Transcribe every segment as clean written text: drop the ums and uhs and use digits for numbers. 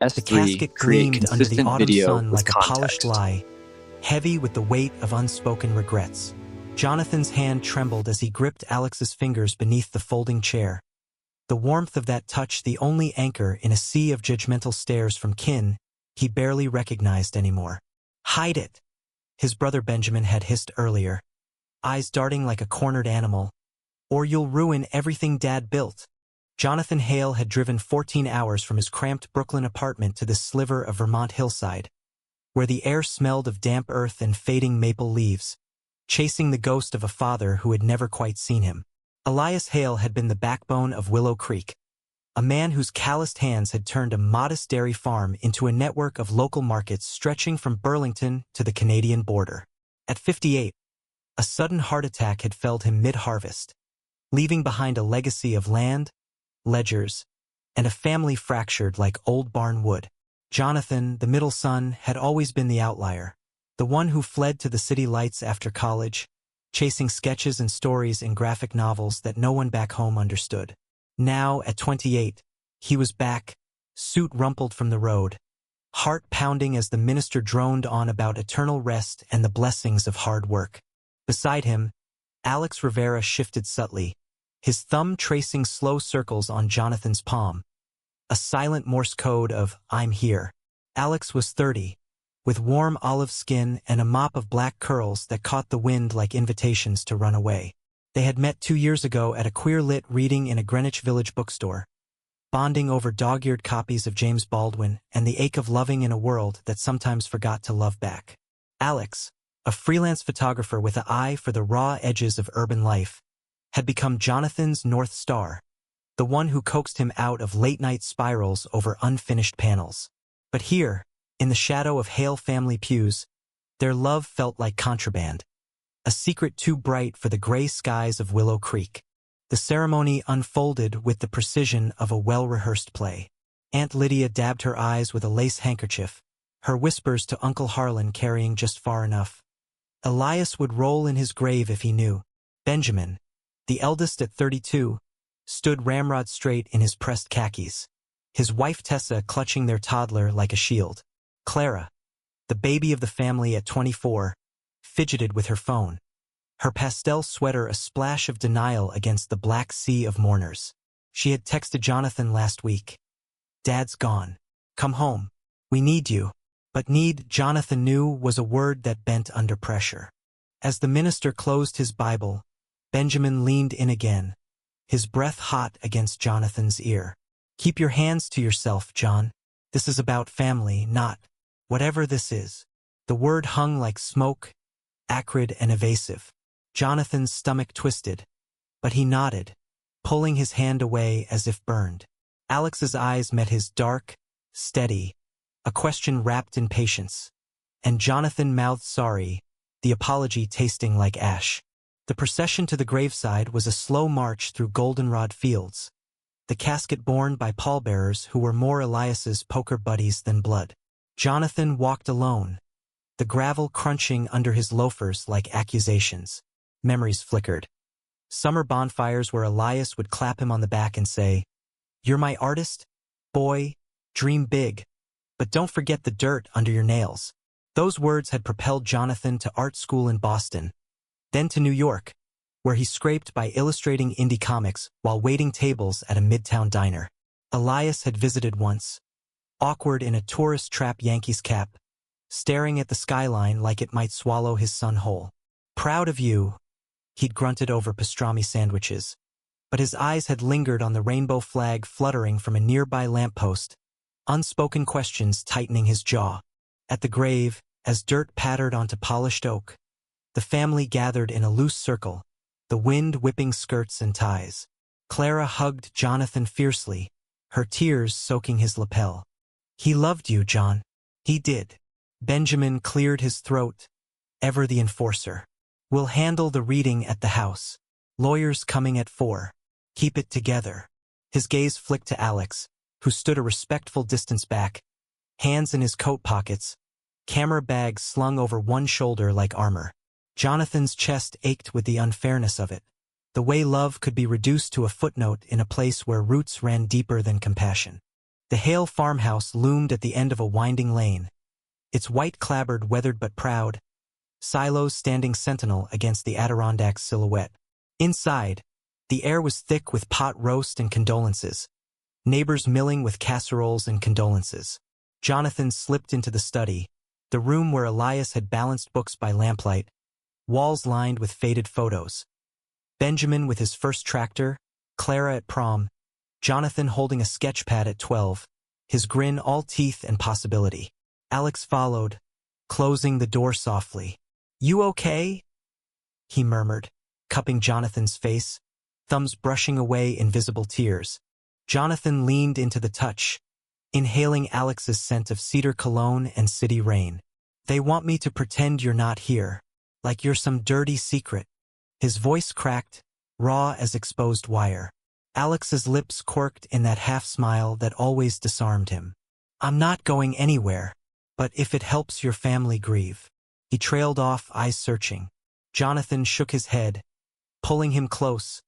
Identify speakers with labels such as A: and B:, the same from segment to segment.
A: The
B: S3
A: casket
B: create
A: gleamed under the
B: consistent
A: autumn
B: video
A: sun
B: with
A: like a polished
B: context.
A: lie, heavy with the weight of unspoken regrets. Jonathan's hand trembled as he gripped Alex's fingers beneath the folding chair. The warmth of that touch, the only anchor in a sea of judgmental stares from kin he barely recognized anymore. "Hide it," his brother Benjamin had hissed earlier, eyes darting like a cornered animal, "or you'll ruin everything Dad built." Jonathan Hale had driven 14 hours from his cramped Brooklyn apartment to this sliver of Vermont hillside, where the air smelled of damp earth and fading maple leaves, chasing the ghost of a father who had never quite seen him. Elias Hale had been the backbone of Willow Creek, a man whose calloused hands had turned a modest dairy farm into a network of local markets stretching from Burlington to the Canadian border. At 58, a sudden heart attack had felled him mid-harvest, leaving behind a legacy of land, ledgers, and a family fractured like old barn wood. Jonathan, the middle son, had always been the outlier, the one who fled to the city lights after college, chasing sketches and stories in graphic novels that no one back home understood. Now, at 28, he was back, suit rumpled from the road, heart pounding as the minister droned on about eternal rest and the blessings of hard work. Beside him, Alex Rivera shifted subtly, his thumb tracing slow circles on Jonathan's palm, a silent Morse code of "I'm here." Alex was 30, with warm olive skin and a mop of black curls that caught the wind like invitations to run away. They had met 2 years ago at a queer-lit reading in a Greenwich Village bookstore, bonding over dog-eared copies of James Baldwin and the ache of loving in a world that sometimes forgot to love back. Alex, a freelance photographer with an eye for the raw edges of urban life, had become Jonathan's North Star, the one who coaxed him out of late-night spirals over unfinished panels. But here, in the shadow of Hale family pews, their love felt like contraband, a secret too bright for the gray skies of Willow Creek. The ceremony unfolded with the precision of a well-rehearsed play. Aunt Lydia dabbed her eyes with a lace handkerchief, her whispers to Uncle Harlan carrying just far enough. Elias would roll in his grave if he knew. Benjamin, the eldest at 32, stood ramrod straight in his pressed khakis, his wife Tessa clutching their toddler like a shield. Clara, the baby of the family at 24, fidgeted with her phone, her pastel sweater a splash of denial against the black sea of mourners. She had texted Jonathan last week, "Dad's gone. Come home. We need you." But need, Jonathan knew, was a word that bent under pressure. As the minister closed his Bible, Benjamin leaned in again, his breath hot against Jonathan's ear. "Keep your hands to yourself, John. This is about family, not whatever this is." The word hung like smoke, acrid and evasive. Jonathan's stomach twisted, but he nodded, pulling his hand away as if burned. Alex's eyes met his dark, steady, a question wrapped in patience, and Jonathan mouthed sorry, the apology tasting like ash. The procession to the graveside was a slow march through goldenrod fields, the casket borne by pallbearers who were more Elias's poker buddies than blood. Jonathan walked alone, the gravel crunching under his loafers like accusations. Memories flickered. Summer bonfires where Elias would clap him on the back and say, "You're my artist? Boy, dream big, but don't forget the dirt under your nails." Those words had propelled Jonathan to art school in Boston, then to New York, where he scraped by illustrating indie comics while waiting tables at a midtown diner. Elias had visited once, awkward in a tourist trap Yankees cap, staring at the skyline like it might swallow his son whole. "Proud of you," he'd grunted over pastrami sandwiches, but his eyes had lingered on the rainbow flag fluttering from a nearby lamppost, unspoken questions tightening his jaw. At the grave, as dirt pattered onto polished oak, the family gathered in a loose circle, the wind whipping skirts and ties. Clara hugged Jonathan fiercely, her tears soaking his lapel. "He loved you, John." "He did." Benjamin cleared his throat, ever the enforcer. "We'll handle the reading at the house. Lawyers coming at 4. Keep it together." His gaze flicked to Alex, who stood a respectful distance back, hands in his coat pockets, camera bag slung over one shoulder like armor. Jonathan's chest ached with the unfairness of it, the way love could be reduced to a footnote in a place where roots ran deeper than compassion. The Hale farmhouse loomed at the end of a winding lane, its white clapboard weathered but proud, silos standing sentinel against the Adirondacks' silhouette. Inside, the air was thick with pot roast and condolences, neighbors milling with casseroles and condolences. Jonathan slipped into the study, the room where Elias had balanced books by lamplight, walls lined with faded photos. Benjamin with his first tractor, Clara at prom, Jonathan holding a sketch pad at 12, his grin all teeth and possibility. Alex followed, closing the door softly. "You okay?" he murmured, cupping Jonathan's face, thumbs brushing away invisible tears. Jonathan leaned into the touch, inhaling Alex's scent of cedar cologne and city rain. "They want me to pretend you're not here, like you're some dirty secret." His voice cracked, raw as exposed wire. Alex's lips quirked in that half-smile that always disarmed him. "I'm not going anywhere, but if it helps your family grieve." He trailed off, eyes searching. Jonathan shook his head, pulling him close,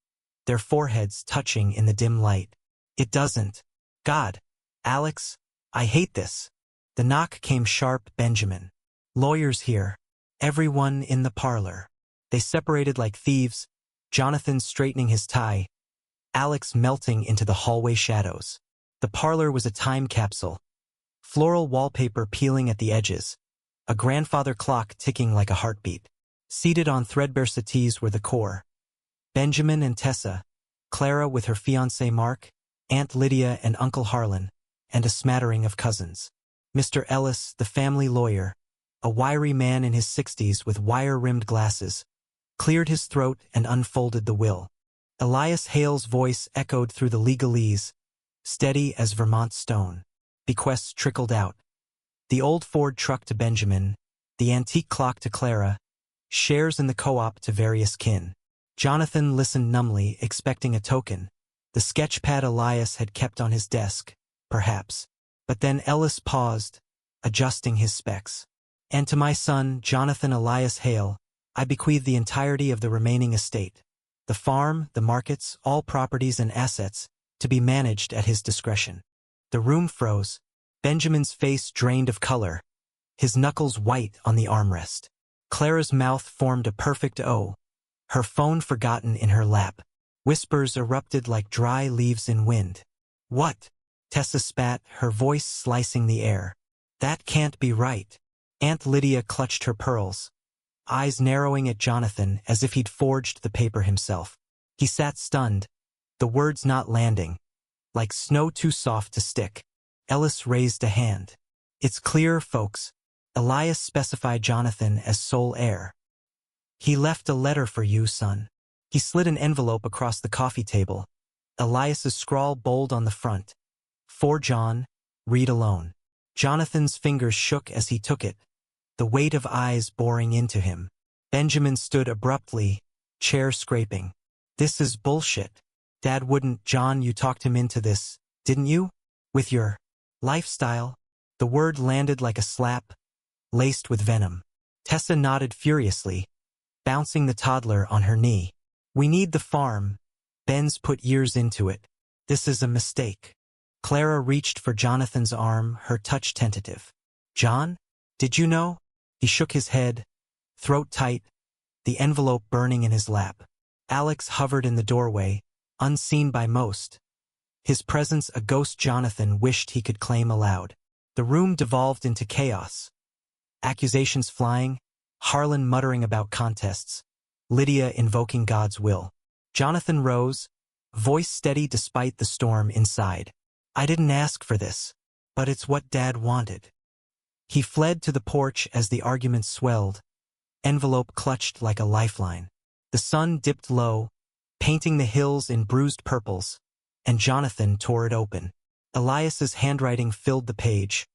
A: their foreheads touching in the dim light. "It doesn't. God. Alex, I hate this." The knock came sharp. "Benjamin. Lawyers here. Everyone in the parlor." They separated like thieves, Jonathan straightening his tie, Alex melting into the hallway shadows. The parlor was a time capsule, floral wallpaper peeling at the edges, a grandfather clock ticking like a heartbeat. Seated on threadbare settees were the core: Benjamin and Tessa, Clara with her fiancé Mark, Aunt Lydia and Uncle Harlan, and a smattering of cousins. Mr. Ellis, the family lawyer, a wiry man in his 60s with wire-rimmed glasses, cleared his throat and unfolded the will. Elias Hale's voice echoed through the legalese, steady as Vermont stone. Bequests trickled out. The old Ford truck to Benjamin, the antique clock to Clara, shares in the co-op to various kin. Jonathan listened numbly, expecting a token. The sketchpad Elias had kept on his desk, perhaps. But then Ellis paused, adjusting his specs. "And to my son, Jonathan Elias Hale, I bequeath the entirety of the remaining estate. The farm, the markets, all properties and assets, to be managed at his discretion." The room froze, Benjamin's face drained of color, his knuckles white on the armrest. Clara's mouth formed a perfect O, her phone forgotten in her lap. Whispers erupted like dry leaves in wind. "What?" Tessa spat, her voice slicing the air. "That can't be right." Aunt Lydia clutched her pearls, eyes narrowing at Jonathan as if he'd forged the paper himself. He sat stunned, the words not landing, like snow too soft to stick. Ellis raised a hand. "It's clear, folks. Elias specified Jonathan as sole heir. He left a letter for you, son." He slid an envelope across the coffee table, Elias's scrawl bold on the front. "For John, read alone." Jonathan's fingers shook as he took it, the weight of eyes boring into him. Benjamin stood abruptly, chair scraping. "This is bullshit. Dad wouldn't." "John, you talked him into this, didn't you? With your lifestyle?" The word landed like a slap, laced with venom. Tessa nodded furiously, bouncing the toddler on her knee. "We need the farm. Ben's put years into it. This is a mistake." Clara reached for Jonathan's arm, her touch tentative. "John, did you know?" He shook his head, throat tight, the envelope burning in his lap. Alex hovered in the doorway, unseen by most. His presence a ghost Jonathan wished he could claim aloud. The room devolved into chaos. Accusations flying, Harlan muttering about contests, Lydia invoking God's will. Jonathan rose, voice steady despite the storm inside. "I didn't ask for this, but it's what Dad wanted." He fled to the porch as the argument swelled, envelope clutched like a lifeline. The sun dipped low, painting the hills in bruised purples, and Jonathan tore it open. Elias's handwriting filled the page,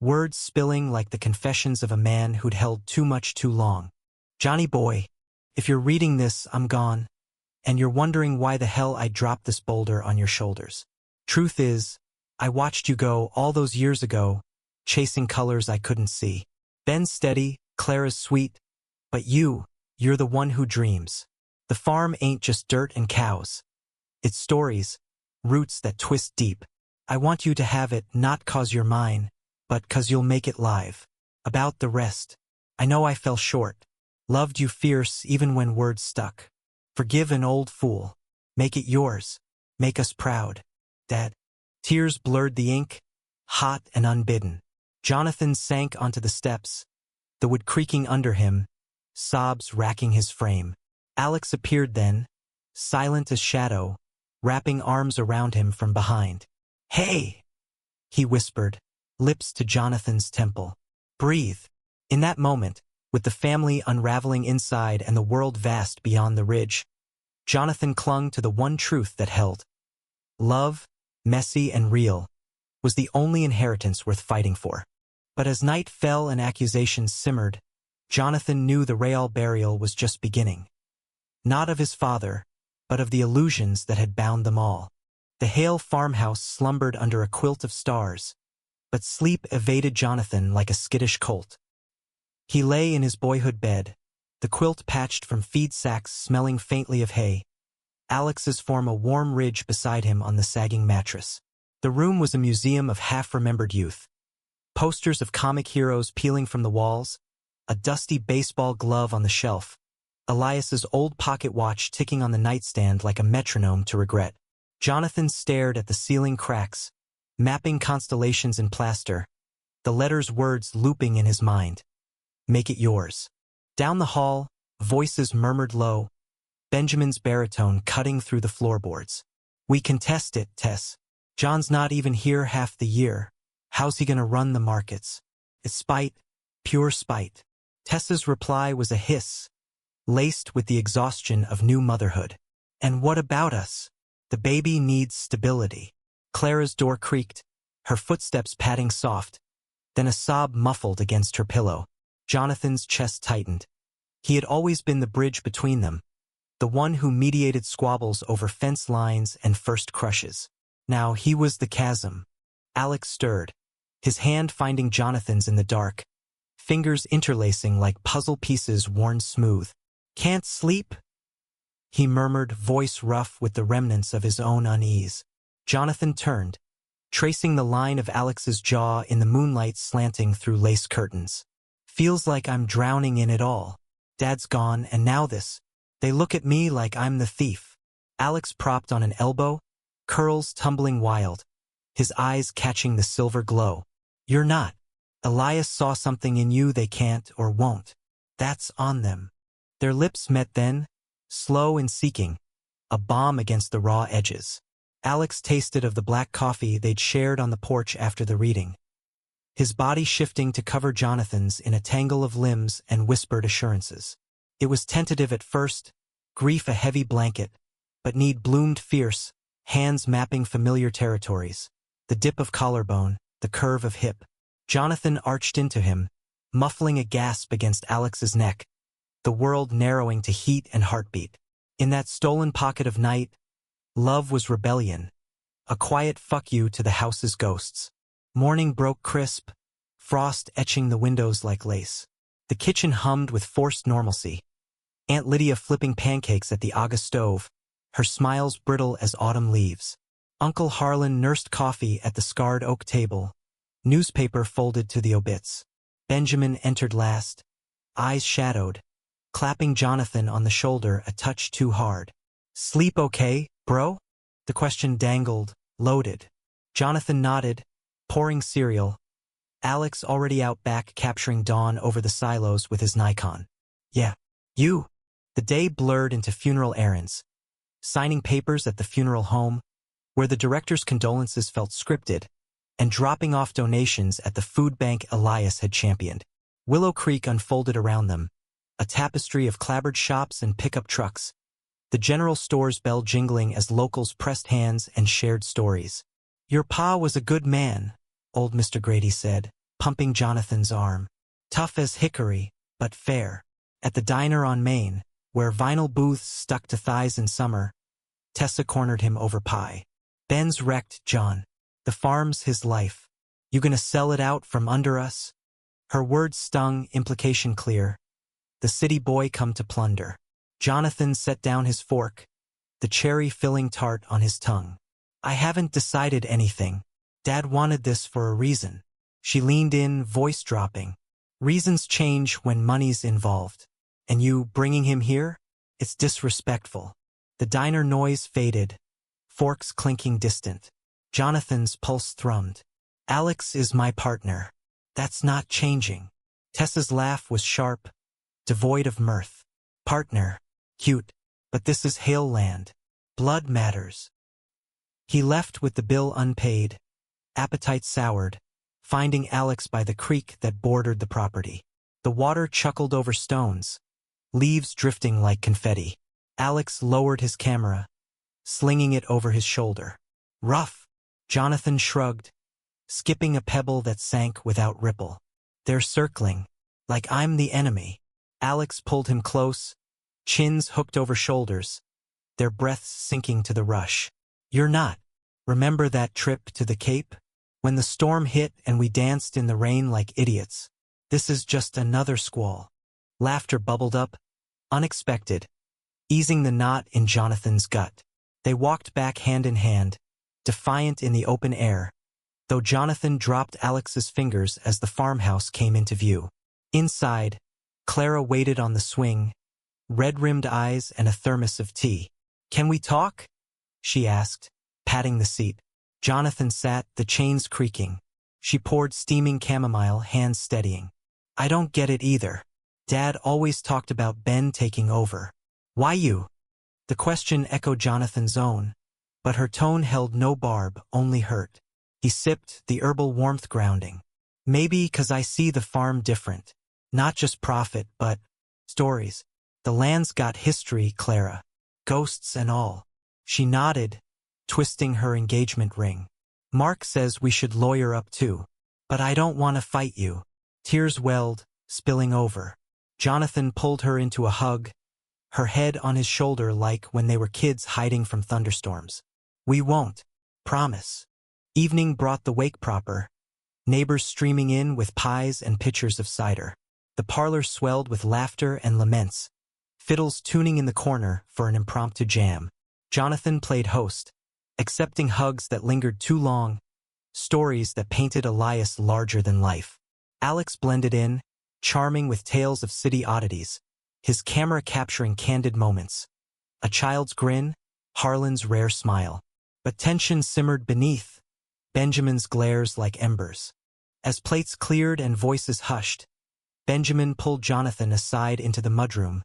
A: words spilling like the confessions of a man who'd held too much too long. "Johnny boy, if you're reading this, I'm gone, and you're wondering why the hell I dropped this boulder on your shoulders. Truth is, I watched you go all those years ago, chasing colors I couldn't see. Ben's steady, Clara's sweet, but you're the one who dreams. The farm ain't just dirt and cows. It's stories, roots that twist deep. I want you to have it not 'cause you're mine, but 'cause you'll make it live. About the rest, I know I fell short. Loved you fierce even when words stuck. Forgive an old fool. Make it yours. Make us proud. Dad. Tears blurred the ink, hot and unbidden. Jonathan sank onto the steps, the wood creaking under him, sobs racking his frame. Alex appeared then, silent as shadow, wrapping arms around him from behind. "Hey!" he whispered, lips to Jonathan's temple. "Breathe." In that moment, with the family unraveling inside and the world vast beyond the ridge, Jonathan clung to the one truth that held. Love, messy and real, was the only inheritance worth fighting for. But as night fell and accusations simmered, Jonathan knew the real burial was just beginning. Not of his father, but of the illusions that had bound them all. The Hale farmhouse slumbered under a quilt of stars, but sleep evaded Jonathan like a skittish colt. He lay in his boyhood bed, the quilt patched from feed sacks smelling faintly of hay, Alex's form a warm ridge beside him on the sagging mattress. The room was a museum of half-remembered youth. Posters of comic heroes peeling from the walls, a dusty baseball glove on the shelf, Elias's old pocket watch ticking on the nightstand like a metronome to regret. Jonathan stared at the ceiling cracks, mapping constellations in plaster, the letters' words looping in his mind. Make it yours. Down the hall, voices murmured low, Benjamin's baritone cutting through the floorboards. "We can test it, Tess. John's not even here half the year. How's he gonna run the markets?" It's spite, pure spite. Tessa's reply was a hiss, laced with the exhaustion of new motherhood. "And what about us? The baby needs stability." Clara's door creaked, her footsteps padding soft, then a sob muffled against her pillow. Jonathan's chest tightened. He had always been the bridge between them, the one who mediated squabbles over fence lines and first crushes. Now he was the chasm. Alex stirred, his hand finding Jonathan's in the dark, fingers interlacing like puzzle pieces worn smooth. "Can't sleep?" he murmured, voice rough with the remnants of his own unease. Jonathan turned, tracing the line of Alex's jaw in the moonlight slanting through lace curtains. "Feels like I'm drowning in it all. Dad's gone, and now this. They look at me like I'm the thief." Alex propped on an elbow, curls tumbling wild, his eyes catching the silver glow. "You're not. Elias saw something in you they can't or won't. That's on them." Their lips met then, slow and seeking, a balm against the raw edges. Alex tasted of the black coffee they'd shared on the porch after the reading, his body shifting to cover Jonathan's in a tangle of limbs and whispered assurances. It was tentative at first, grief a heavy blanket, but need bloomed fierce, hands mapping familiar territories, the dip of collarbone, the curve of hip. Jonathan arched into him, muffling a gasp against Alex's neck, the world narrowing to heat and heartbeat. In that stolen pocket of night, love was rebellion, a quiet fuck you to the house's ghosts. Morning broke crisp, frost etching the windows like lace. The kitchen hummed with forced normalcy. Aunt Lydia flipping pancakes at the Aga stove, her smiles brittle as autumn leaves. Uncle Harlan nursed coffee at the scarred oak table, newspaper folded to the obits. Benjamin entered last, eyes shadowed, clapping Jonathan on the shoulder a touch too hard. "Sleep okay, bro?" The question dangled, loaded. Jonathan nodded, pouring cereal. Alex already out back capturing Dawn over the silos with his Nikon. "Yeah. You." The day blurred into funeral errands, signing papers at the funeral home, where the director's condolences felt scripted, and dropping off donations at the food bank Elias had championed. Willow Creek unfolded around them, a tapestry of clabbered shops and pickup trucks, the general store's bell jingling as locals pressed hands and shared stories. "Your pa was a good man," old Mr. Grady said, pumping Jonathan's arm. "Tough as hickory, but fair." At the diner on Main, where vinyl booths stuck to thighs in summer, Tessa cornered him over pie. "Ben's wrecked, John. The farm's his life. You gonna sell it out from under us?" Her words stung, implication clear. The city boy come to plunder. Jonathan set down his fork, the cherry-filling tart on his tongue. "I haven't decided anything. Dad wanted this for a reason. She leaned in, voice dropping. Reasons change when money's involved. And you bringing him here? It's disrespectful. The diner noise faded, forks clinking distant. Jonathan's pulse thrummed. Alex is my partner. That's not changing. Tessa's laugh was sharp, devoid of mirth. Partner. Cute. But this is Hale land. Blood matters. He left with the bill unpaid, appetite soured, finding Alex by the creek that bordered the property. The water chuckled over stones, leaves drifting like confetti. Alex lowered his camera, slinging it over his shoulder. Rough. Jonathan shrugged, skipping a pebble that sank without ripple. They're circling, like I'm the enemy. Alex pulled him close, chins hooked over shoulders, their breaths sinking to the rush. You're not. Remember that trip to the Cape? When the storm hit and we danced in the rain like idiots. This is just another squall. Laughter bubbled up, unexpected, easing the knot in Jonathan's gut. They walked back hand in hand, defiant in the open air, though Jonathan dropped Alex's fingers as the farmhouse came into view. Inside, Clara waited on the swing, red-rimmed eyes and a thermos of tea. Can we talk? She asked, patting the seat. Jonathan sat, the chains creaking. She poured steaming chamomile, hands steadying. I don't get it either. Dad always talked about Ben taking over. Why you? The question echoed Jonathan's own, but her tone held no barb, only hurt. He sipped, the herbal warmth grounding. Maybe 'cause I see the farm different. Not just profit, but stories. The land's got history, Clara. Ghosts and all. She nodded, twisting her engagement ring. Mark says we should lawyer up too. But I don't want to fight you. Tears welled, spilling over. Jonathan pulled her into a hug, her head on his shoulder like when they were kids hiding from thunderstorms. We won't. Promise. Evening brought the wake proper, neighbors streaming in with pies and pitchers of cider. The parlor swelled with laughter and laments, fiddles tuning in the corner for an impromptu jam. Jonathan played host, accepting hugs that lingered too long, stories that painted Elias larger than life. Alex blended in, charming with tales of city oddities, his camera capturing candid moments. A child's grin, Harlan's rare smile. But tension simmered beneath, Benjamin's glares like embers. As plates cleared and voices hushed, Benjamin pulled Jonathan aside into the mudroom,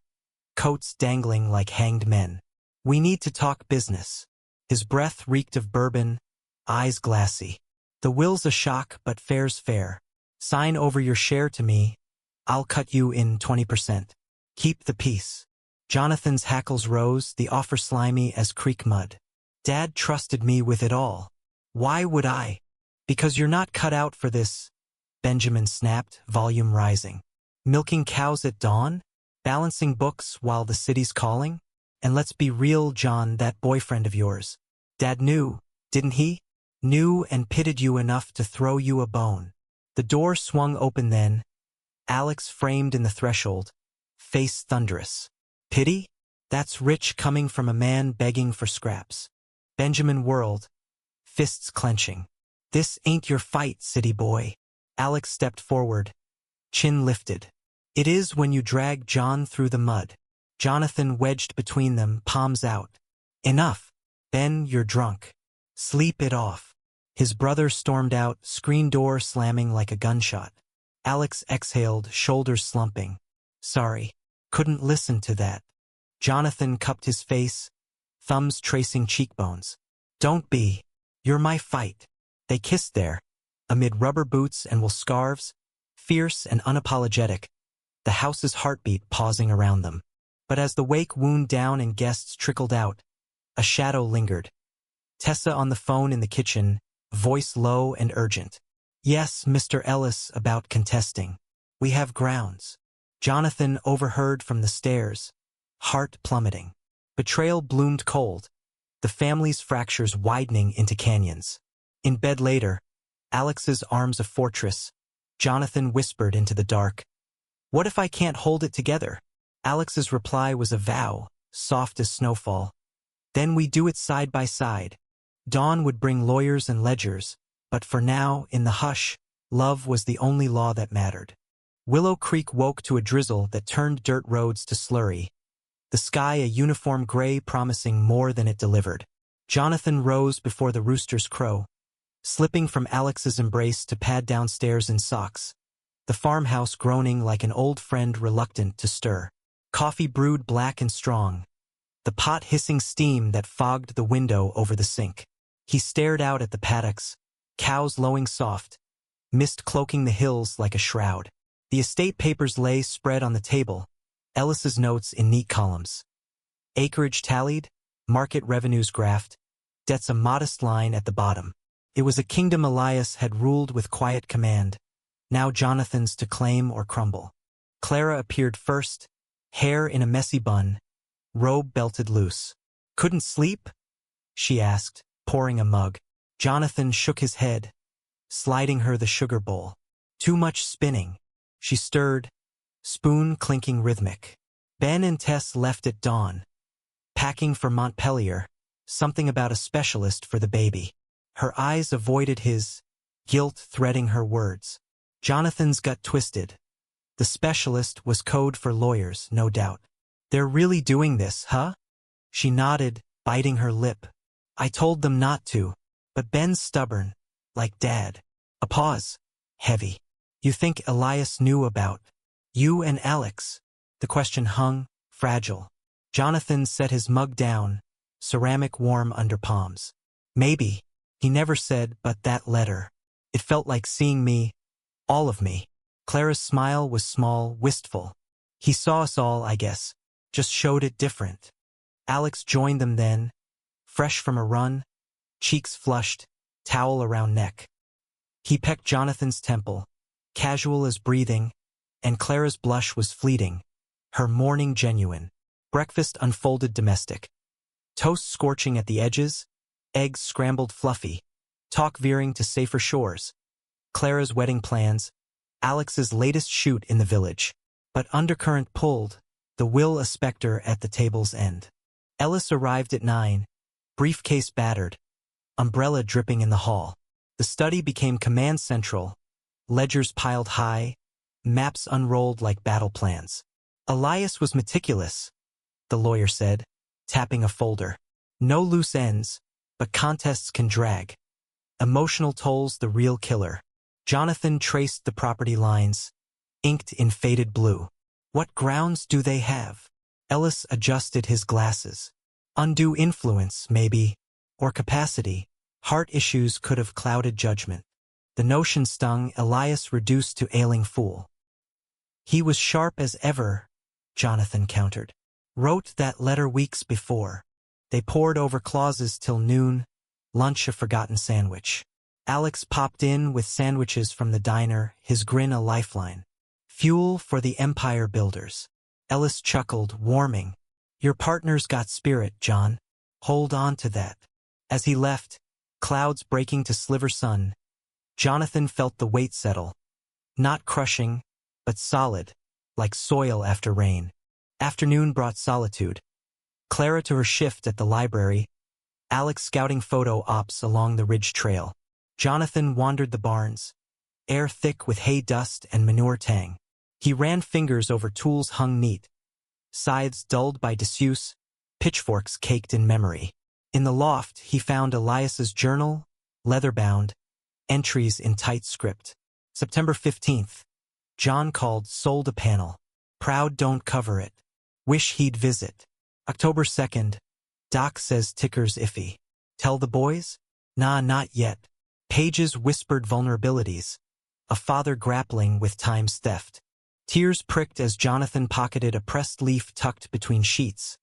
A: coats dangling like hanged men. We need to talk business. His breath reeked of bourbon, eyes glassy. The will's a shock, but fair's fair. Sign over your share to me. I'll cut you in 20%. Keep the peace. Jonathan's hackles rose, the offer slimy as creek mud. Dad trusted me with it all. Why would I? Because you're not cut out for this, Benjamin snapped, volume rising. Milking cows at dawn? Balancing books while the city's calling? And let's be real, John, that boyfriend of yours. Dad knew, didn't he? Knew and pitted you enough to throw you a bone. The door swung open then, Alex framed in the threshold, face thunderous. Pity? That's rich coming from a man begging for scraps. Benjamin whirled, fists clenching. This ain't your fight, city boy. Alex stepped forward, chin lifted. It is when you drag John through the mud. Jonathan wedged between them, palms out. Enough. Ben, you're drunk. Sleep it off. His brother stormed out, screen door slamming like a gunshot. Alex exhaled, shoulders slumping. Sorry. Couldn't listen to that. Jonathan cupped his face, thumbs tracing cheekbones. Don't be. You're my fight. They kissed there, amid rubber boots and wool scarves, fierce and unapologetic, the house's heartbeat pausing around them. But as the wake wound down and guests trickled out, a shadow lingered. Tessa on the phone in the kitchen, voice low and urgent. Yes, Mr. Ellis, about contesting. We have grounds. Jonathan overheard from the stairs, heart plummeting. Betrayal bloomed cold, the family's fractures widening into canyons. In bed later, Alex's arms a fortress, Jonathan whispered into the dark. What if I can't hold it together? Alex's reply was a vow, soft as snowfall. Then we do it side by side. Dawn would bring lawyers and ledgers, But for now, in the hush, love was the only law that mattered. Willow Creek woke to a drizzle that turned dirt roads to slurry, the sky a uniform gray promising more than it delivered. Jonathan rose before the rooster's crow, slipping from Alex's embrace to pad downstairs in socks, the farmhouse groaning like an old friend reluctant to stir. Coffee brewed black and strong, the pot hissing steam that fogged the window over the sink. He stared out at the paddocks, cows lowing soft, mist cloaking the hills like a shroud. The estate papers lay spread on the table, Ellis's notes in neat columns. Acreage tallied, market revenues graphed, debts a modest line at the bottom. It was a kingdom Elias had ruled with quiet command, now Jonathan's to claim or crumble. Clara appeared first, hair in a messy bun, robe belted loose. "Couldn't sleep?" she asked, pouring a mug. Jonathan shook his head, sliding her the sugar bowl. "Too much spinning." She stirred, spoon clinking rhythmic. Ben and Tess left at dawn, packing for Montpelier, something about a specialist for the baby. Her eyes avoided his, guilt threading her words. Jonathan's gut twisted. The specialist was code for lawyers, no doubt. "They're really doing this, huh?" She nodded, biting her lip. "I told them not to, but Ben's stubborn, like Dad." A pause. Heavy. "You think Elias knew about you and Alex?" The question hung, fragile. Jonathan set his mug down, ceramic warm under palms. "Maybe. He never said, but that letter. It felt like seeing me, all of me." Clara's smile was small, wistful. "He saw us all, I guess. Just showed it different." Alex joined them then, fresh from a run, cheeks flushed, towel around neck. He pecked Jonathan's temple, casual as breathing, and Clara's blush was fleeting, her mourning genuine. Breakfast unfolded domestic. Toast scorching at the edges, eggs scrambled fluffy, talk veering to safer shores. Clara's wedding plans, Alex's latest shoot in the village. But undercurrent pulled, the will a specter at the table's end. Ellis arrived at 9, briefcase battered, umbrella dripping in the hall. The study became command central, ledgers piled high, maps unrolled like battle plans. "Elias was meticulous," the lawyer said, tapping a folder. "No loose ends, but contests can drag. Emotional toll's the real killer." Jonathan traced the property lines, inked in faded blue. "What grounds do they have?" Ellis adjusted his glasses. "Undue influence, maybe, or capacity. Heart issues could have clouded judgment." The notion stung, Elias reduced to ailing fool. "He was sharp as ever," Jonathan countered. "Wrote that letter weeks before." They pored over clauses till noon, lunch a forgotten sandwich. Alex popped in with sandwiches from the diner, his grin a lifeline. "Fuel for the empire builders." Ellis chuckled, warming. "Your partner's got spirit, John. Hold on to that." As he left, clouds breaking to sliver sun, Jonathan felt the weight settle. Not crushing, but solid, like soil after rain. Afternoon brought solitude. Clara to her shift at the library, Alex scouting photo ops along the ridge trail. Jonathan wandered the barns, air thick with hay dust and manure tang. He ran fingers over tools hung neat, scythes dulled by disuse, pitchforks caked in memory. In the loft, he found Elias's journal, leather-bound, entries in tight script. September 15th. John called, sold a panel. Proud don't cover it. Wish he'd visit. October 2nd. Doc says ticker's iffy. Tell the boys? Nah, not yet. Pages whispered vulnerabilities. A father grappling with time's theft. Tears pricked as Jonathan pocketed a pressed leaf tucked between sheets.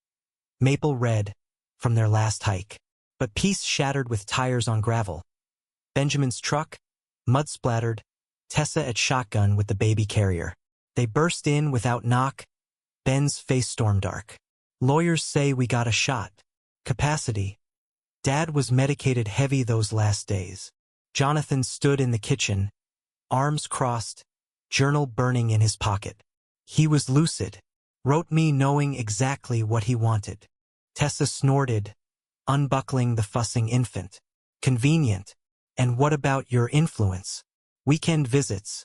A: Maple red, from their last hike. But peace shattered with tires on gravel. Benjamin's truck, mud-splattered, Tessa at shotgun with the baby carrier. They burst in without knock, Ben's face storm dark. Lawyers say we got a shot. Capacity. Dad was medicated heavy those last days. Jonathan stood in the kitchen, arms crossed, journal burning in his pocket. He was lucid, wrote me knowing exactly what he wanted. Tessa snorted, unbuckling the fussing infant. Convenient. And what about your influence? Weekend visits.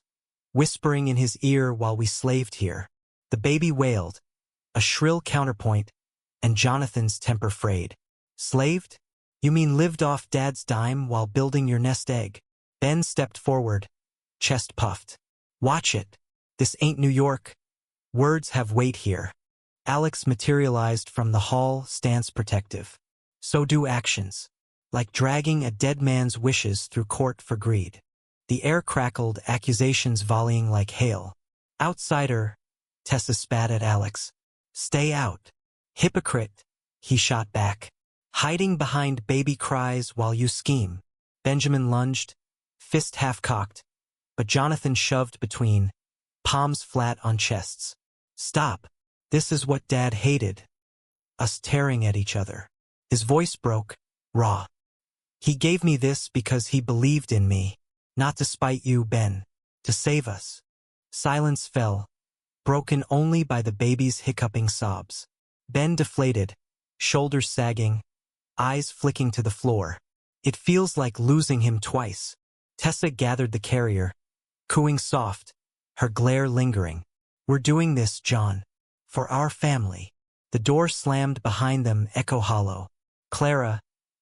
A: Whispering in his ear while we slaved here. The baby wailed, a shrill counterpoint, and Jonathan's temper frayed. Slaved? You mean lived off Dad's dime while building your nest egg? Ben stepped forward, chest puffed. Watch it. This ain't New York. Words have weight here. Alex materialized from the hall, stance protective. So do actions. Like dragging a dead man's wishes through court for greed. The air crackled, accusations volleying like hail. Outsider, Tessa spat at Alex. Stay out. Hypocrite, he shot back. Hiding behind baby cries while you scheme. Benjamin lunged, fist half-cocked, but Jonathan shoved between, palms flat on chests. Stop. This is what Dad hated. Us tearing at each other. His voice broke, raw. He gave me this because he believed in me. Not to spite you, Ben. To save us. Silence fell, broken only by the baby's hiccuping sobs. Ben deflated, shoulders sagging, eyes flicking to the floor. It feels like losing him twice. Tessa gathered the carrier, cooing soft, her glare lingering. We're doing this, John. For our family. The door slammed behind them, echo hollow. Clara,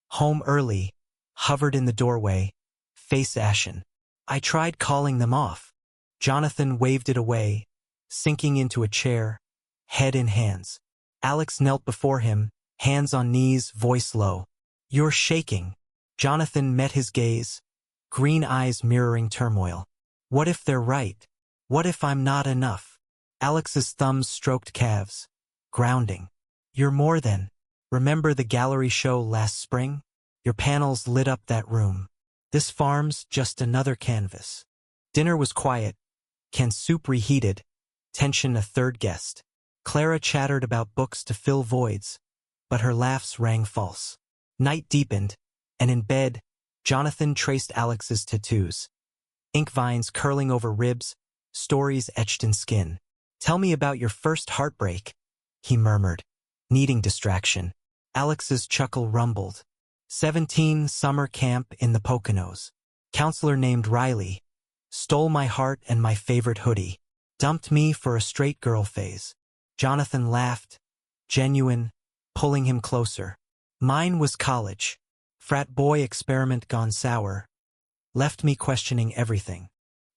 A: home early, hovered in the doorway, face ashen. I tried calling them off. Jonathan waved it away, sinking into a chair, head in hands. Alex knelt before him, hands on knees, voice low. You're shaking. Jonathan met his gaze, green eyes mirroring turmoil. What if they're right? What if I'm not enough? Alex's thumbs stroked calves, grounding. You're more than. Remember the gallery show last spring? Your panels lit up that room. This farm's just another canvas. Dinner was quiet, canned soup reheated, tension a third guest. Clara chattered about books to fill voids, but her laughs rang false. Night deepened, and in bed, Jonathan traced Alex's tattoos. Ink vines curling over ribs, stories etched in skin. Tell me about your first heartbreak, he murmured, needing distraction. Alex's chuckle rumbled. 17, summer camp in the Poconos. Counselor named Riley. Stole my heart and my favorite hoodie. Dumped me for a straight girl phase. Jonathan laughed, genuine, pulling him closer. Mine was college. Frat boy experiment gone sour. Left me questioning everything.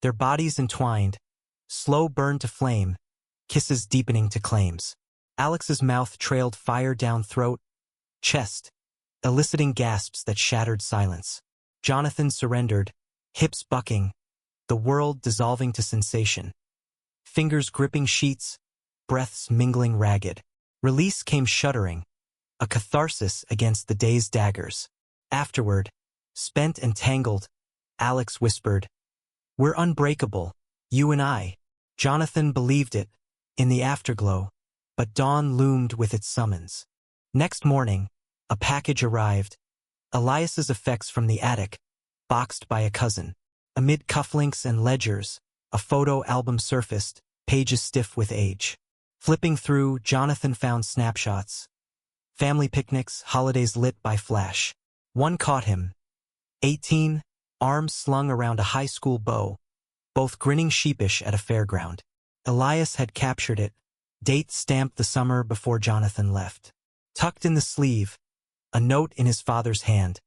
A: Their bodies entwined, slow burn to flame, kisses deepening to claims. Alex's mouth trailed fire down throat, chest, eliciting gasps that shattered silence. Jonathan surrendered, hips bucking, the world dissolving to sensation. Fingers gripping sheets, breaths mingling ragged. Release came shuddering, a catharsis against the day's daggers. Afterward, spent and tangled, Alex whispered, We're unbreakable, you and I. Jonathan believed it, in the afterglow, but dawn loomed with its summons. Next morning, a package arrived, Elias's effects from the attic, boxed by a cousin. Amid cufflinks and ledgers, a photo album surfaced, pages stiff with age. Flipping through, Jonathan found snapshots. Family picnics, holidays lit by flash. One caught him. 18, arms slung around a high school bow, both grinning sheepish at a fairground. Elias had captured it, date stamped the summer before Jonathan left. Tucked in the sleeve, a note in his father's hand.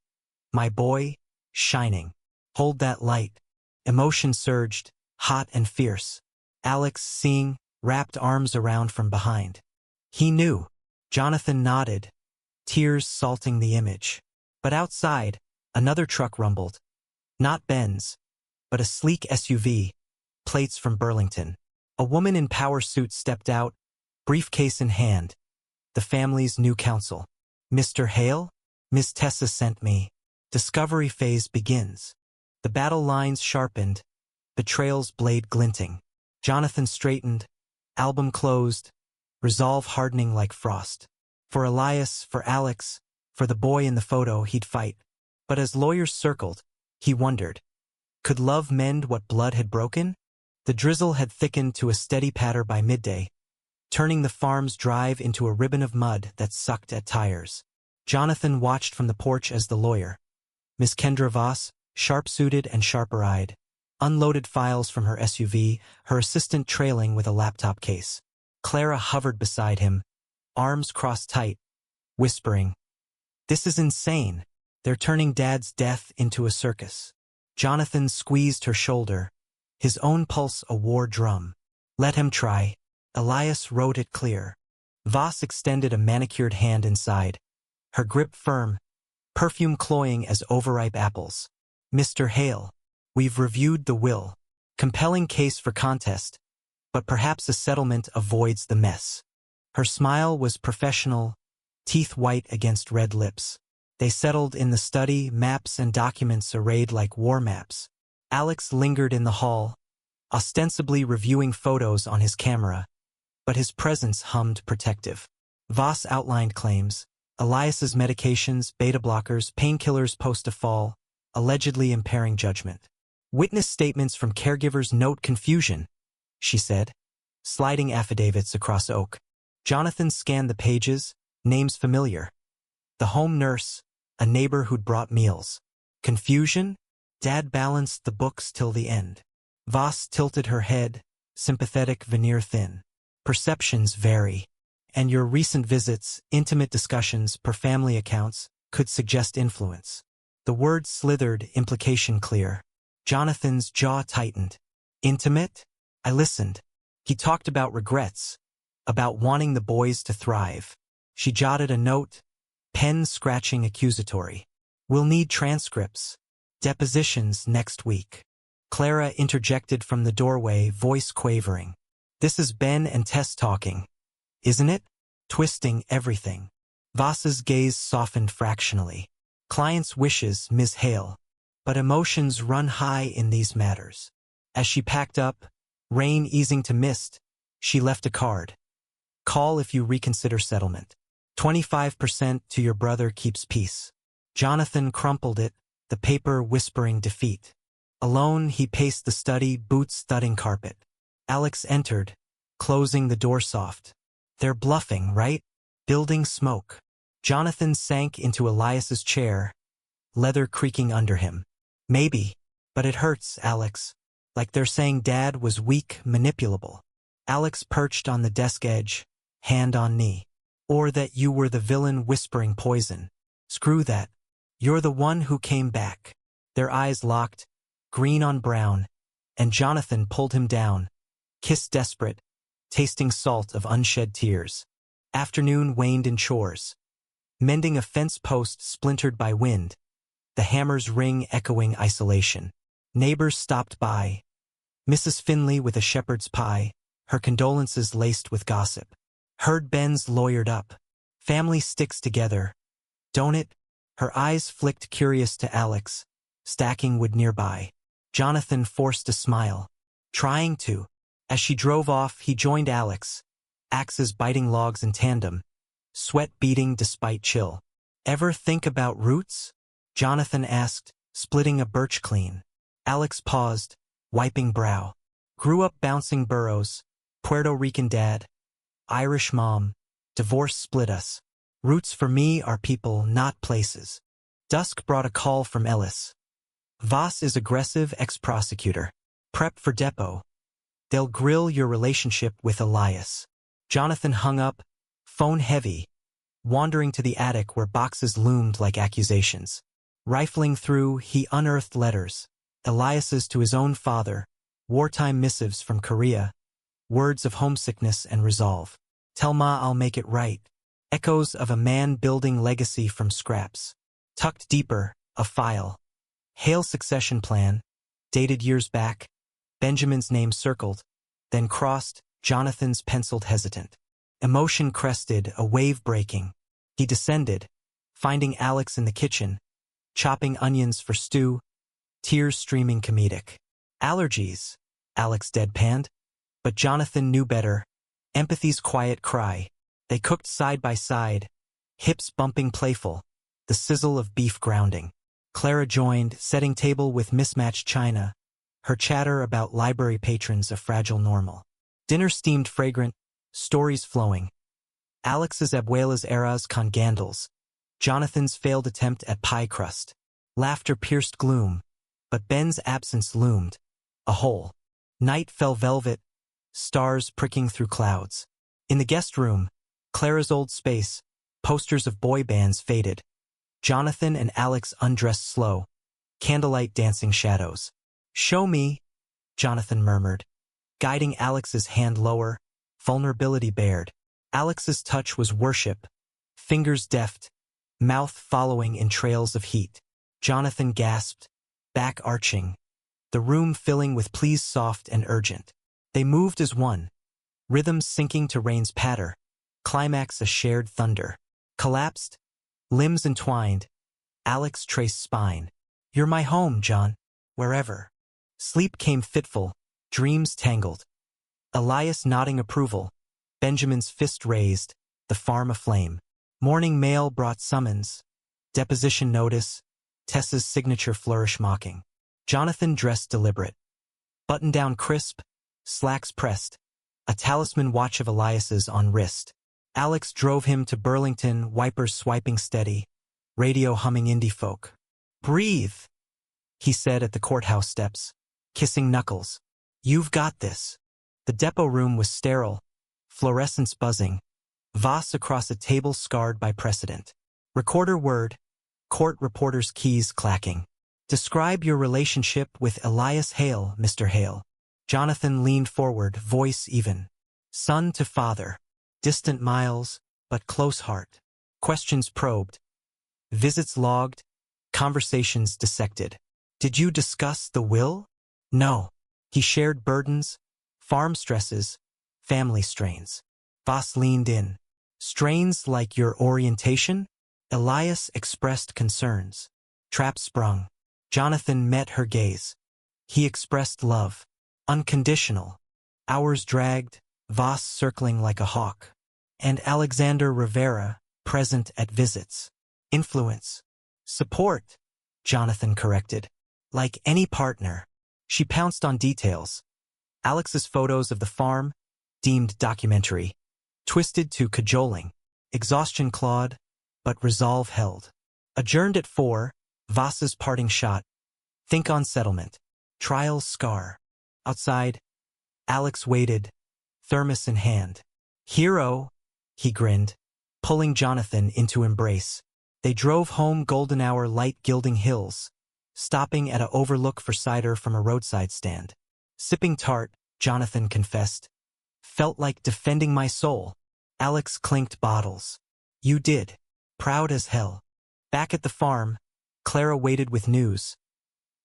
A: My boy, shining. Hold that light. Emotion surged, hot and fierce. Alex, seeing, wrapped arms around from behind. He knew. Jonathan nodded, tears salting the image. But outside, another truck rumbled. Not Ben's, but a sleek SUV, plates from Burlington. A woman in power suit stepped out, briefcase in hand. The family's new counsel. Mr. Hale? Miss Tessa sent me. Discovery phase begins. The battle lines sharpened, betrayal's blade glinting. Jonathan straightened, album closed, resolve hardening like frost. For Elias, for Alex, for the boy in the photo, he'd fight. But as lawyers circled, he wondered, could love mend what blood had broken? The drizzle had thickened to a steady patter by midday, turning the farm's drive into a ribbon of mud that sucked at tires. Jonathan watched from the porch as the lawyer, Miss Kendra Voss, sharp-suited and sharper-eyed, unloaded files from her SUV, her assistant trailing with a laptop case. Clara hovered beside him, arms crossed tight, whispering, "This is insane. They're turning Dad's death into a circus." Jonathan squeezed her shoulder, his own pulse a war drum. "Let him try." Elias wrote it clear. Voss extended a manicured hand inside, her grip firm, perfume cloying as overripe apples. "Mr. Hale, we've reviewed the will. Compelling case for contest, but perhaps a settlement avoids the mess." Her smile was professional, teeth white against red lips. They settled in the study, maps and documents arrayed like war maps. Alex lingered in the hall, ostensibly reviewing photos on his camera, but his presence hummed protective. Voss outlined claims, Elias's medications, beta-blockers, painkillers post a fall, allegedly impairing judgment. "Witness statements from caregivers note confusion," she said, sliding affidavits across oak. Jonathan scanned the pages, names familiar. The home nurse, a neighbor who'd brought meals. Confusion? Dad balanced the books till the end. Voss tilted her head, sympathetic, veneer thin. "Perceptions vary. And your recent visits, intimate discussions per family accounts, could suggest influence." The word slithered, implication clear. Jonathan's jaw tightened. "Intimate?" I listened. He talked about regrets, about wanting the boys to thrive. She jotted a note, pen scratching accusatory. "We'll need transcripts. Depositions next week." Clara interjected from the doorway, voice quavering. "This is Ben and Tess talking, isn't it? Twisting everything." Voss's gaze softened fractionally. "Client's wishes, Ms. Hale. But emotions run high in these matters." As she packed up, rain easing to mist, she left a card. "Call if you reconsider settlement. 25% to your brother keeps peace." Jonathan crumpled it, the paper whispering defeat. Alone, he paced the study, boots thudding carpet. Alex entered, closing the door soft. "They're bluffing, right? Building smoke." Jonathan sank into Elias's chair, leather creaking under him. "Maybe, but it hurts, Alex. Like they're saying Dad was weak, manipulable." Alex perched on the desk edge, hand on knee. "Or that you were the villain whispering poison. Screw that. You're the one who came back." Their eyes locked, green on brown, and Jonathan pulled him down, kiss desperate, tasting salt of unshed tears. Afternoon waned in chores. Mending a fence post splintered by wind, the hammer's ring echoing isolation. Neighbors stopped by. Mrs. Finley with a shepherd's pie, her condolences laced with gossip. Heard Ben's lawyered up. Family sticks together, don't it? Her eyes flicked curious to Alex, stacking wood nearby. Jonathan forced a smile. Trying to. As she drove off, he joined Alex, axes biting logs in tandem, sweat beading despite chill. "Ever think about roots?" Jonathan asked, splitting a birch clean. Alex paused, wiping brow. "Grew up bouncing burros, Puerto Rican dad, Irish mom, divorce split us. Roots for me are people, not places." Dusk brought a call from Ellis. "Voss is aggressive ex-prosecutor. Prep for depot. They'll grill your relationship with Elias." Jonathan hung up, phone heavy, wandering to the attic where boxes loomed like accusations. Rifling through, he unearthed letters, Elias's to his own father, wartime missives from Korea, words of homesickness and resolve. "Tell Ma I'll make it right." Echoes of a man building legacy from scraps. Tucked deeper, a file. Hale's succession plan, dated years back, Benjamin's name circled, then crossed, Jonathan's penciled hesitant. Emotion crested, a wave breaking. He descended, finding Alex in the kitchen, chopping onions for stew, tears streaming comedic. "Allergies," Alex deadpanned. But Jonathan knew better. Empathy's quiet cry. They cooked side by side, hips bumping playful, the sizzle of beef grounding. Clara joined, setting table with mismatched china, her chatter about library patrons a fragile normal. Dinner steamed fragrant, stories flowing. Alex's abuela's eras con gandals, Jonathan's failed attempt at pie crust. Laughter pierced gloom, But Ben's absence loomed. A hole. Night fell velvet, stars pricking through clouds. In the guest room, Clara's old space, posters of boy bands faded. Jonathan and Alex undressed slow, candlelight dancing shadows. "Show me," Jonathan murmured, guiding Alex's hand lower, vulnerability bared. Alex's touch was worship, fingers deft, mouth following in trails of heat. Jonathan gasped, back arching, the room filling with pleas soft and urgent. They moved as one, rhythms syncing to rain's patter, climax a shared thunder. Collapsed, limbs entwined, Alex traced spine. "You're my home, John, wherever." Sleep came fitful, dreams tangled. Elias nodding approval, Benjamin's fist raised, the farm aflame. Morning mail brought summons, deposition notice, Tessa's signature flourish mocking. Jonathan dressed deliberate. Button-down crisp, slacks pressed, a talisman watch of Elias's on wrist. Alex drove him to Burlington, wipers swiping steady, radio humming indie folk. "Breathe," he said at the courthouse steps, kissing knuckles. "You've got this." The depot room was sterile, fluorescence buzzing, Voss across a table scarred by precedent. Recorder word, court reporter's keys clacking. "Describe your relationship with Elias Hale, Mr. Hale." Jonathan leaned forward, voice even. "Son to father. Distant miles, but close heart." Questions probed. Visits logged. Conversations dissected. "Did you discuss the will?" "No." He shared burdens, farm stresses, family strains. Voss leaned in. "Strains like your orientation?" Elias expressed concerns. Trap sprung. Jonathan met her gaze. He expressed love. Unconditional. Hours dragged, Voss circling like a hawk. And Alexander Rivera, present at visits. Influence. Support, Jonathan corrected. Like any partner. She pounced on details. Alex's photos of the farm, deemed documentary. Twisted to cajoling. Exhaustion clawed, but resolve held. Adjourned at 4, Voss's parting shot. Think on settlement. Trial scar. Outside, Alex waited, thermos in hand. "Hero," he grinned, pulling Jonathan into embrace. They drove home golden hour light gilding hills, stopping at a overlook for cider from a roadside stand. Sipping tart, Jonathan confessed. "Felt like defending my soul." Alex clinked bottles. "You did." Proud as hell. Back at the farm, Clara waited with news.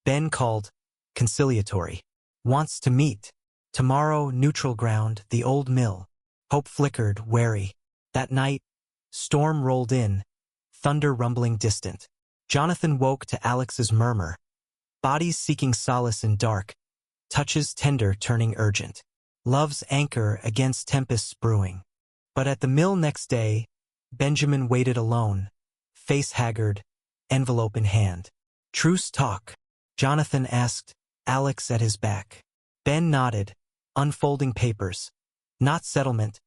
A: Ben called, conciliatory. "Wants to meet. Tomorrow, neutral ground, the old mill." Hope flickered, wary. That night, storm rolled in, thunder rumbling distant. Jonathan woke to Alex's murmur. Bodies seeking solace in dark, touches tender turning urgent. Love's anchor against tempests brewing. But at the mill next day, Benjamin waited alone, face haggard, envelope in hand. "Truce talk?" Jonathan asked, Alex at his back. Ben nodded, unfolding papers. Not settlement,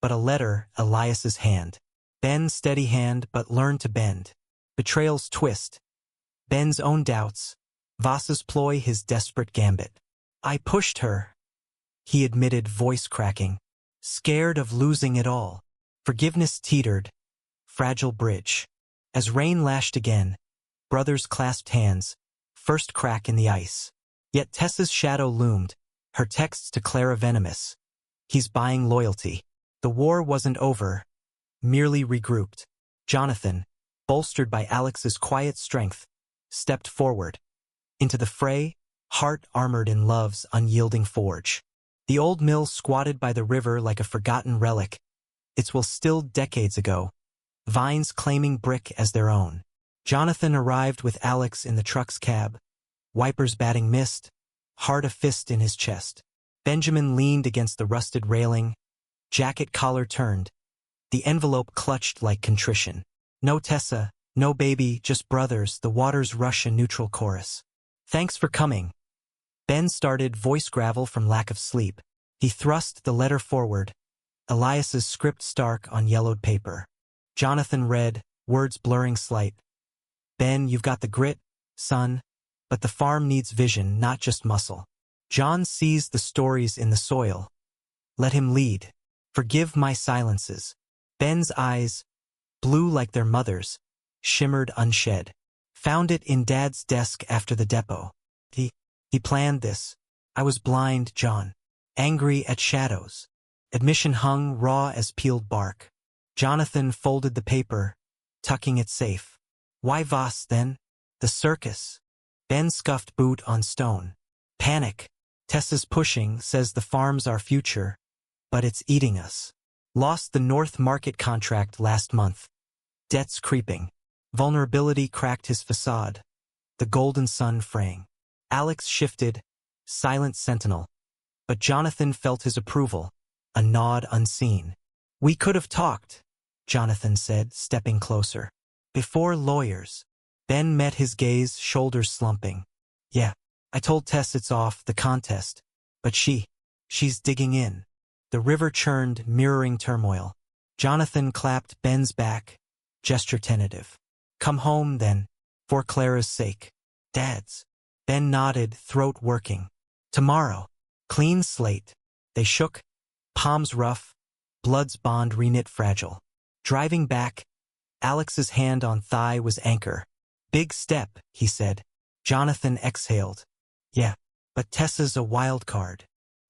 A: but a letter, Elias's hand. Ben's steady hand, but learned to bend. Betrayal's twist. Ben's own doubts. Voss's ploy, his desperate gambit. "I pushed her," he admitted, voice cracking. "Scared of losing it all." Forgiveness teetered. Fragile bridge. As rain lashed again, brothers clasped hands, first crack in the ice. Yet Tessa's shadow loomed, her texts to Clara venomous. "He's buying loyalty." The war wasn't over, merely regrouped. Jonathan, bolstered by Alex's quiet strength, stepped forward. Into the fray, heart armored in love's unyielding forge. The old mill squatted by the river like a forgotten relic. Its will still decades ago. Vines claiming brick as their own. Jonathan arrived with Alex in the truck's cab. Wipers batting mist, heart a fist in his chest. Benjamin leaned against the rusted railing, jacket collar turned. The envelope clutched like contrition. "No Tessa, no baby, just brothers, the waters rush a neutral chorus." "Thanks for coming." Ben started, voice gravel from lack of sleep. He thrust the letter forward, Elias's script stark on yellowed paper. Jonathan read, words blurring slight. "Ben, you've got the grit, son, But the farm needs vision, not just muscle. John sees the stories in the soil. Let him lead. Forgive my silences. Ben's eyes, blue like their mother's, shimmered unshed. Found it in Dad's desk after the depot. He planned this. I was blind, John. Angry at shadows. Admission hung raw as peeled bark. Jonathan folded the paper, tucking it safe. Why Voss, then? The circus. Ben scuffed boot on stone. Panic. Tessa's pushing, says the farm's our future, but it's eating us. Lost the North Market contract last month. Debts creeping. Vulnerability cracked his facade. The golden sun fraying. Alex shifted, silent sentinel. But Jonathan felt his approval, a nod unseen. We could have talked, Jonathan said, stepping closer. Before lawyers. Ben met his gaze, shoulders slumping. Yeah, I told Tess it's off, the contest. But she's digging in. The river churned, mirroring turmoil. Jonathan clapped Ben's back, gesture tentative. Come home, then, for Clara's sake. Dad's. Ben nodded, throat working. Tomorrow. Clean slate. They shook, palms rough, blood's bond reknit fragile. Driving back, Alex's hand on thigh was anchor. Big step, he said. Jonathan exhaled. Yeah, but Tessa's a wild card.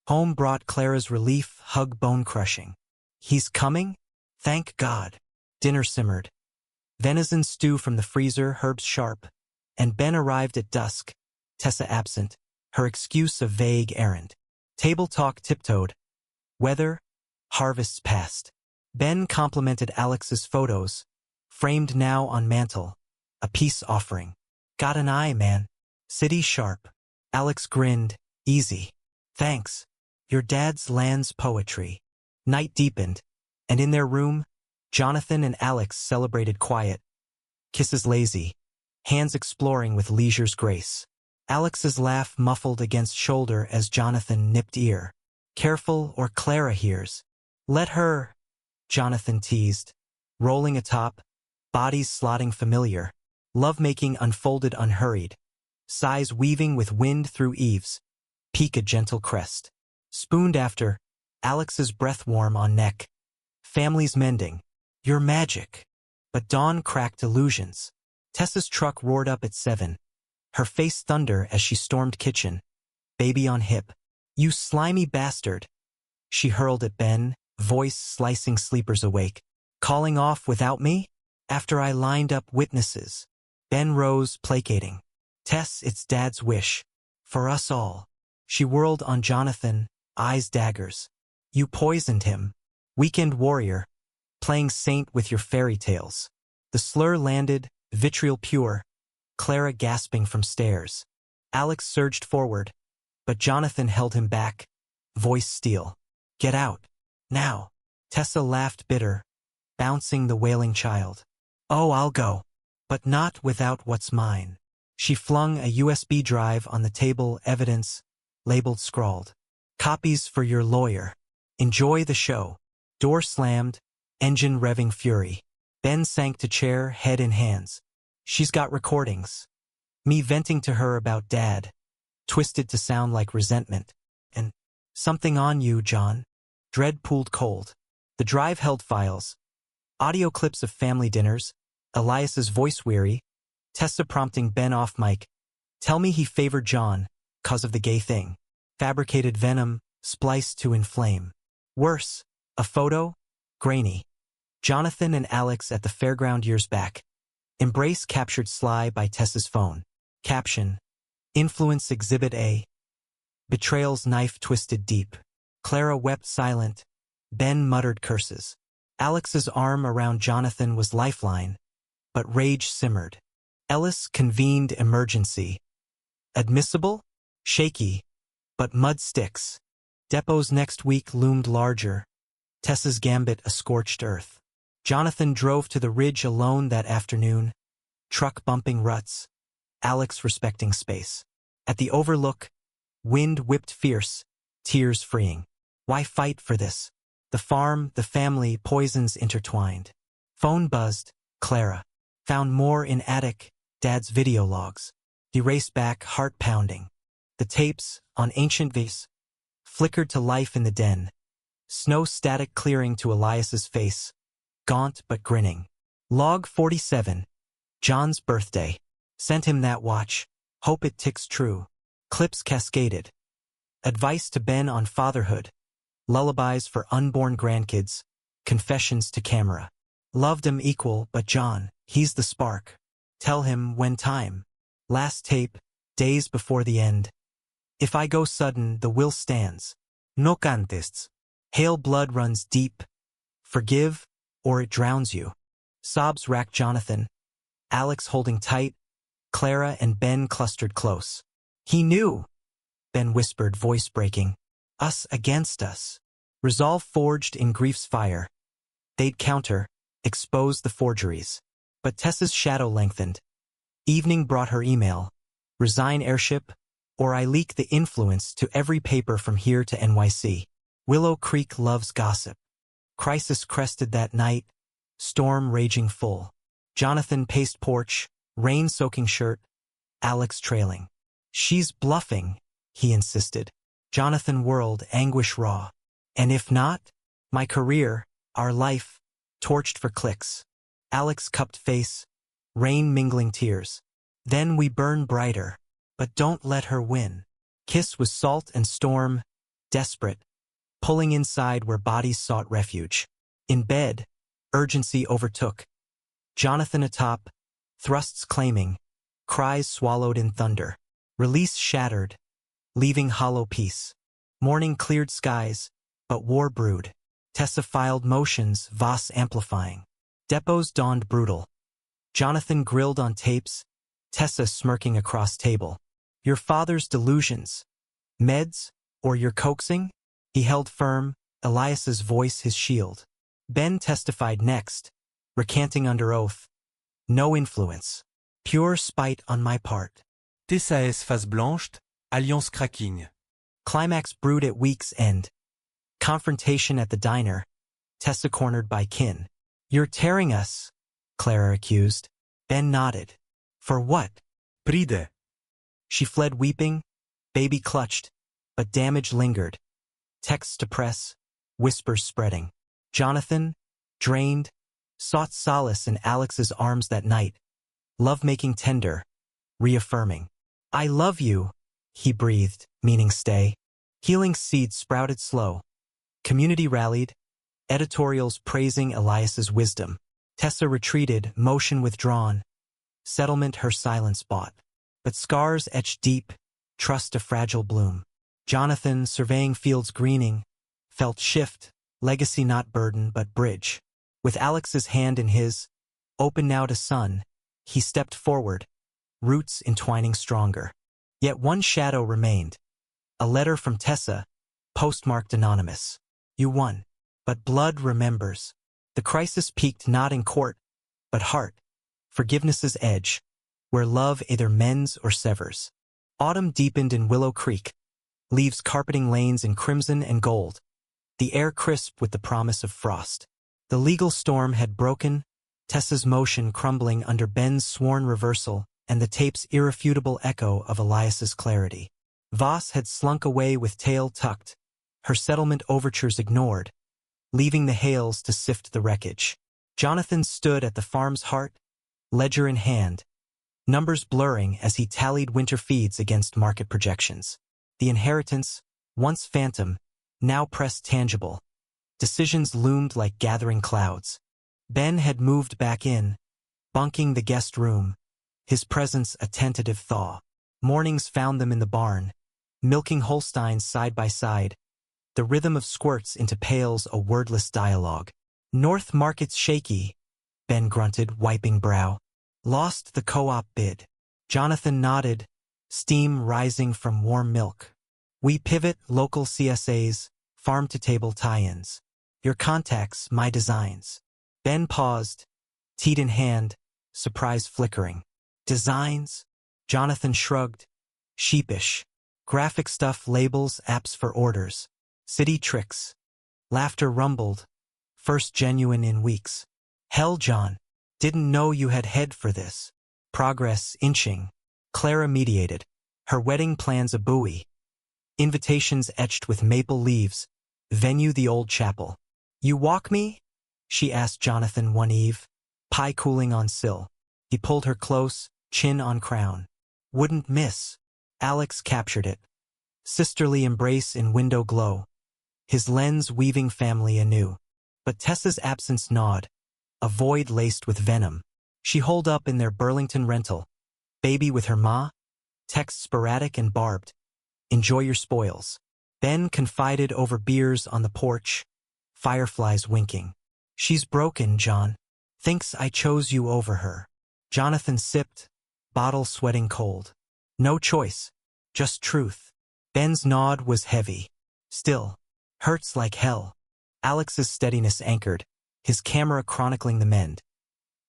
A: Home brought Clara's relief, hug bone-crushing. He's coming? Thank God. Dinner simmered. Venison stew from the freezer, herbs sharp. And Ben arrived at dusk, Tessa absent, her excuse a vague errand. Table talk tiptoed. Weather, harvests past. Ben complimented Alex's photos, framed now on mantel, a peace offering. Got an eye, man. City sharp. Alex grinned, easy. Thanks. Your dad's land's poetry. Night deepened, and in their room, Jonathan and Alex celebrated quiet. Kisses lazy, hands exploring with leisure's grace. Alex's laugh muffled against shoulder as Jonathan nipped ear. Careful or Clara hears. Let her, Jonathan teased. Rolling atop, bodies slotting familiar. Lovemaking unfolded unhurried. Sighs weaving with wind through eaves. Peak a gentle crest. Spooned after, Alex's breath warm on neck. Family's mending. You're magic. But dawn cracked illusions. Tessa's truck roared up at 7. Her face thunder as she stormed kitchen. Baby on hip. You slimy bastard. She hurled at Ben, voice slicing sleepers awake. Calling off without me? After I lined up witnesses. Ben rose, placating. Tess, it's Dad's wish. For us all. She whirled on Jonathan, eyes daggers. You poisoned him. Weekend warrior. Playing saint with your fairy tales. The slur landed, vitriol pure. Clara gasping from stairs. Alex surged forward, but Jonathan held him back, voice steel. Get out. Now. Tessa laughed bitter, bouncing the wailing child. Oh, I'll go. But not without what's mine. She flung a USB drive on the table, evidence, labeled scrawled. Copies for your lawyer. Enjoy the show. Door slammed, engine revving fury. Ben sank to chair, head in hands. She's got recordings. Me venting to her about Dad. Twisted to sound like resentment. And something on you, John. Dread pooled cold. The drive held files. Audio clips of family dinners. Elias's voice weary. Tessa prompting Ben off mic. Tell me he favored John, 'cause of the gay thing. Fabricated venom, spliced to inflame. Worse, a photo? Grainy. Jonathan and Alex at the fairground years back. Embrace captured sly by Tessa's phone. Caption. Influence Exhibit A. Betrayal's knife twisted deep. Clara wept silent. Ben muttered curses. Alex's arm around Jonathan was lifeline, but rage simmered. Ellis convened emergency. Admissible? Shaky, but mud sticks. Depot's next week loomed larger. Tessa's gambit a scorched earth. Jonathan drove to the ridge alone that afternoon, truck bumping ruts, Alex respecting space. At the overlook, wind whipped fierce, tears freeing. Why fight for this? The farm, the family, poisons intertwined. Phone buzzed, Clara. Found more in attic, Dad's video logs. He raced back, heart pounding. The tapes, on ancient vase, flickered to life in the den. Snow static clearing to Elias's face, gaunt but grinning. Log 47. John's birthday. Sent him that watch. Hope it ticks true. Clips cascaded. Advice to Ben on fatherhood. Lullabies for unborn grandkids. Confessions to camera. Loved him equal, but John, he's the spark. Tell him when time. Last tape, days before the end. If I go sudden, the will stands. No contests. Hail blood runs deep. Forgive, or it drowns you. Sobs racked Jonathan. Alex holding tight. Clara and Ben clustered close. He knew, Ben whispered, voice breaking. Us against us. Resolve forged in grief's fire. They'd counter, expose the forgeries. But Tessa's shadow lengthened. Evening brought her email. Resign airship, or I leak the influence to every paper from here to NYC. Willow Creek loves gossip. Crisis crested that night. Storm raging full. Jonathan paced porch, rain-soaking shirt. Alex trailing. She's bluffing, he insisted. Jonathan whirled, anguish raw. And if not, my career, our life, torched for clicks. Alex cupped face, rain mingling tears. Then we burn brighter, but don't let her win. Kiss was salt and storm, desperate, pulling inside where bodies sought refuge. In bed, urgency overtook. Jonathan atop, thrusts claiming, cries swallowed in thunder. Release shattered, leaving hollow peace. Morning cleared skies, but war brewed. Tessa filed motions, Voss amplifying. Depots dawned brutal. Jonathan grilled on tapes, Tessa smirking across table. Your father's delusions. Meds, or your coaxing? He held firm, Elias's voice his shield. Ben testified next, recanting under oath. No influence. Pure spite on my part.
B: Tessa S. face blanched, alliance cracking.
A: Climax brewed at week's end. Confrontation at the diner. Tessa cornered by kin. You're tearing us, Clara accused. Ben nodded. For what?
B: Pride.
A: She fled weeping, baby clutched, but damage lingered. Texts to press, whispers spreading. Jonathan, drained, sought solace in Alex's arms that night. Love-making tender, reaffirming. I love you, he breathed, meaning stay. Healing seeds sprouted slow. Community rallied, editorials praising Elias's wisdom. Tessa retreated, motion withdrawn. Settlement her silence bought. But scars etched deep, trust a fragile bloom. Jonathan, surveying fields greening, felt shift, legacy not burden but bridge. With Alex's hand in his, open now to sun, he stepped forward, roots entwining stronger. Yet one shadow remained. A letter from Tessa, postmarked anonymous. You won. But blood remembers. The crisis peaked not in court, but heart. Forgiveness's edge, where love either mends or severs. Autumn deepened in Willow Creek, leaves carpeting lanes in crimson and gold. The air crisp with the promise of frost. The legal storm had broken, Tessa's motion crumbling under Ben's sworn reversal and the tape's irrefutable echo of Elias's clarity. Voss had slunk away with tail tucked, her settlement overtures ignored, leaving the Hales to sift the wreckage. Jonathan stood at the farm's heart, ledger in hand, numbers blurring as he tallied winter feeds against market projections. The inheritance, once phantom, now pressed tangible. Decisions loomed like gathering clouds. Ben had moved back in, bunking the guest room, his presence a tentative thaw. Mornings found them in the barn, milking Holsteins side by side, the rhythm of squirts into pails a wordless dialogue. North Market's shaky, Ben grunted, wiping brow. Lost the co-op bid. Jonathan nodded, steam rising from warm milk. We pivot local CSAs, farm-to-table tie-ins. Your contacts, my designs. Ben paused, teat in hand, surprise flickering. Designs? Jonathan shrugged, sheepish. Graphic stuff, labels, apps for orders. City tricks. Laughter rumbled, first genuine in weeks. Hell, John, didn't know you had head for this. Progress inching. Clara mediated, her wedding plans a buoy. Invitations etched with maple leaves, venue the old chapel. "You walk me?" she asked Jonathan one eve, pie cooling on sill. He pulled her close, chin on crown. "Wouldn't miss." Alex captured it. Sisterly embrace in window glow. His lens weaving family anew. But Tessa's absence gnawed, a void laced with venom. She holed up in their Burlington rental. Baby with her ma. Text sporadic and barbed. "Enjoy your spoils." Ben confided over beers on the porch. Fireflies winking. "She's broken, John. Thinks I chose you over her." Jonathan sipped, bottle sweating cold. No choice, just truth. Ben's nod was heavy. Still, hurts like hell. Alex's steadiness anchored, his camera chronicling the mend.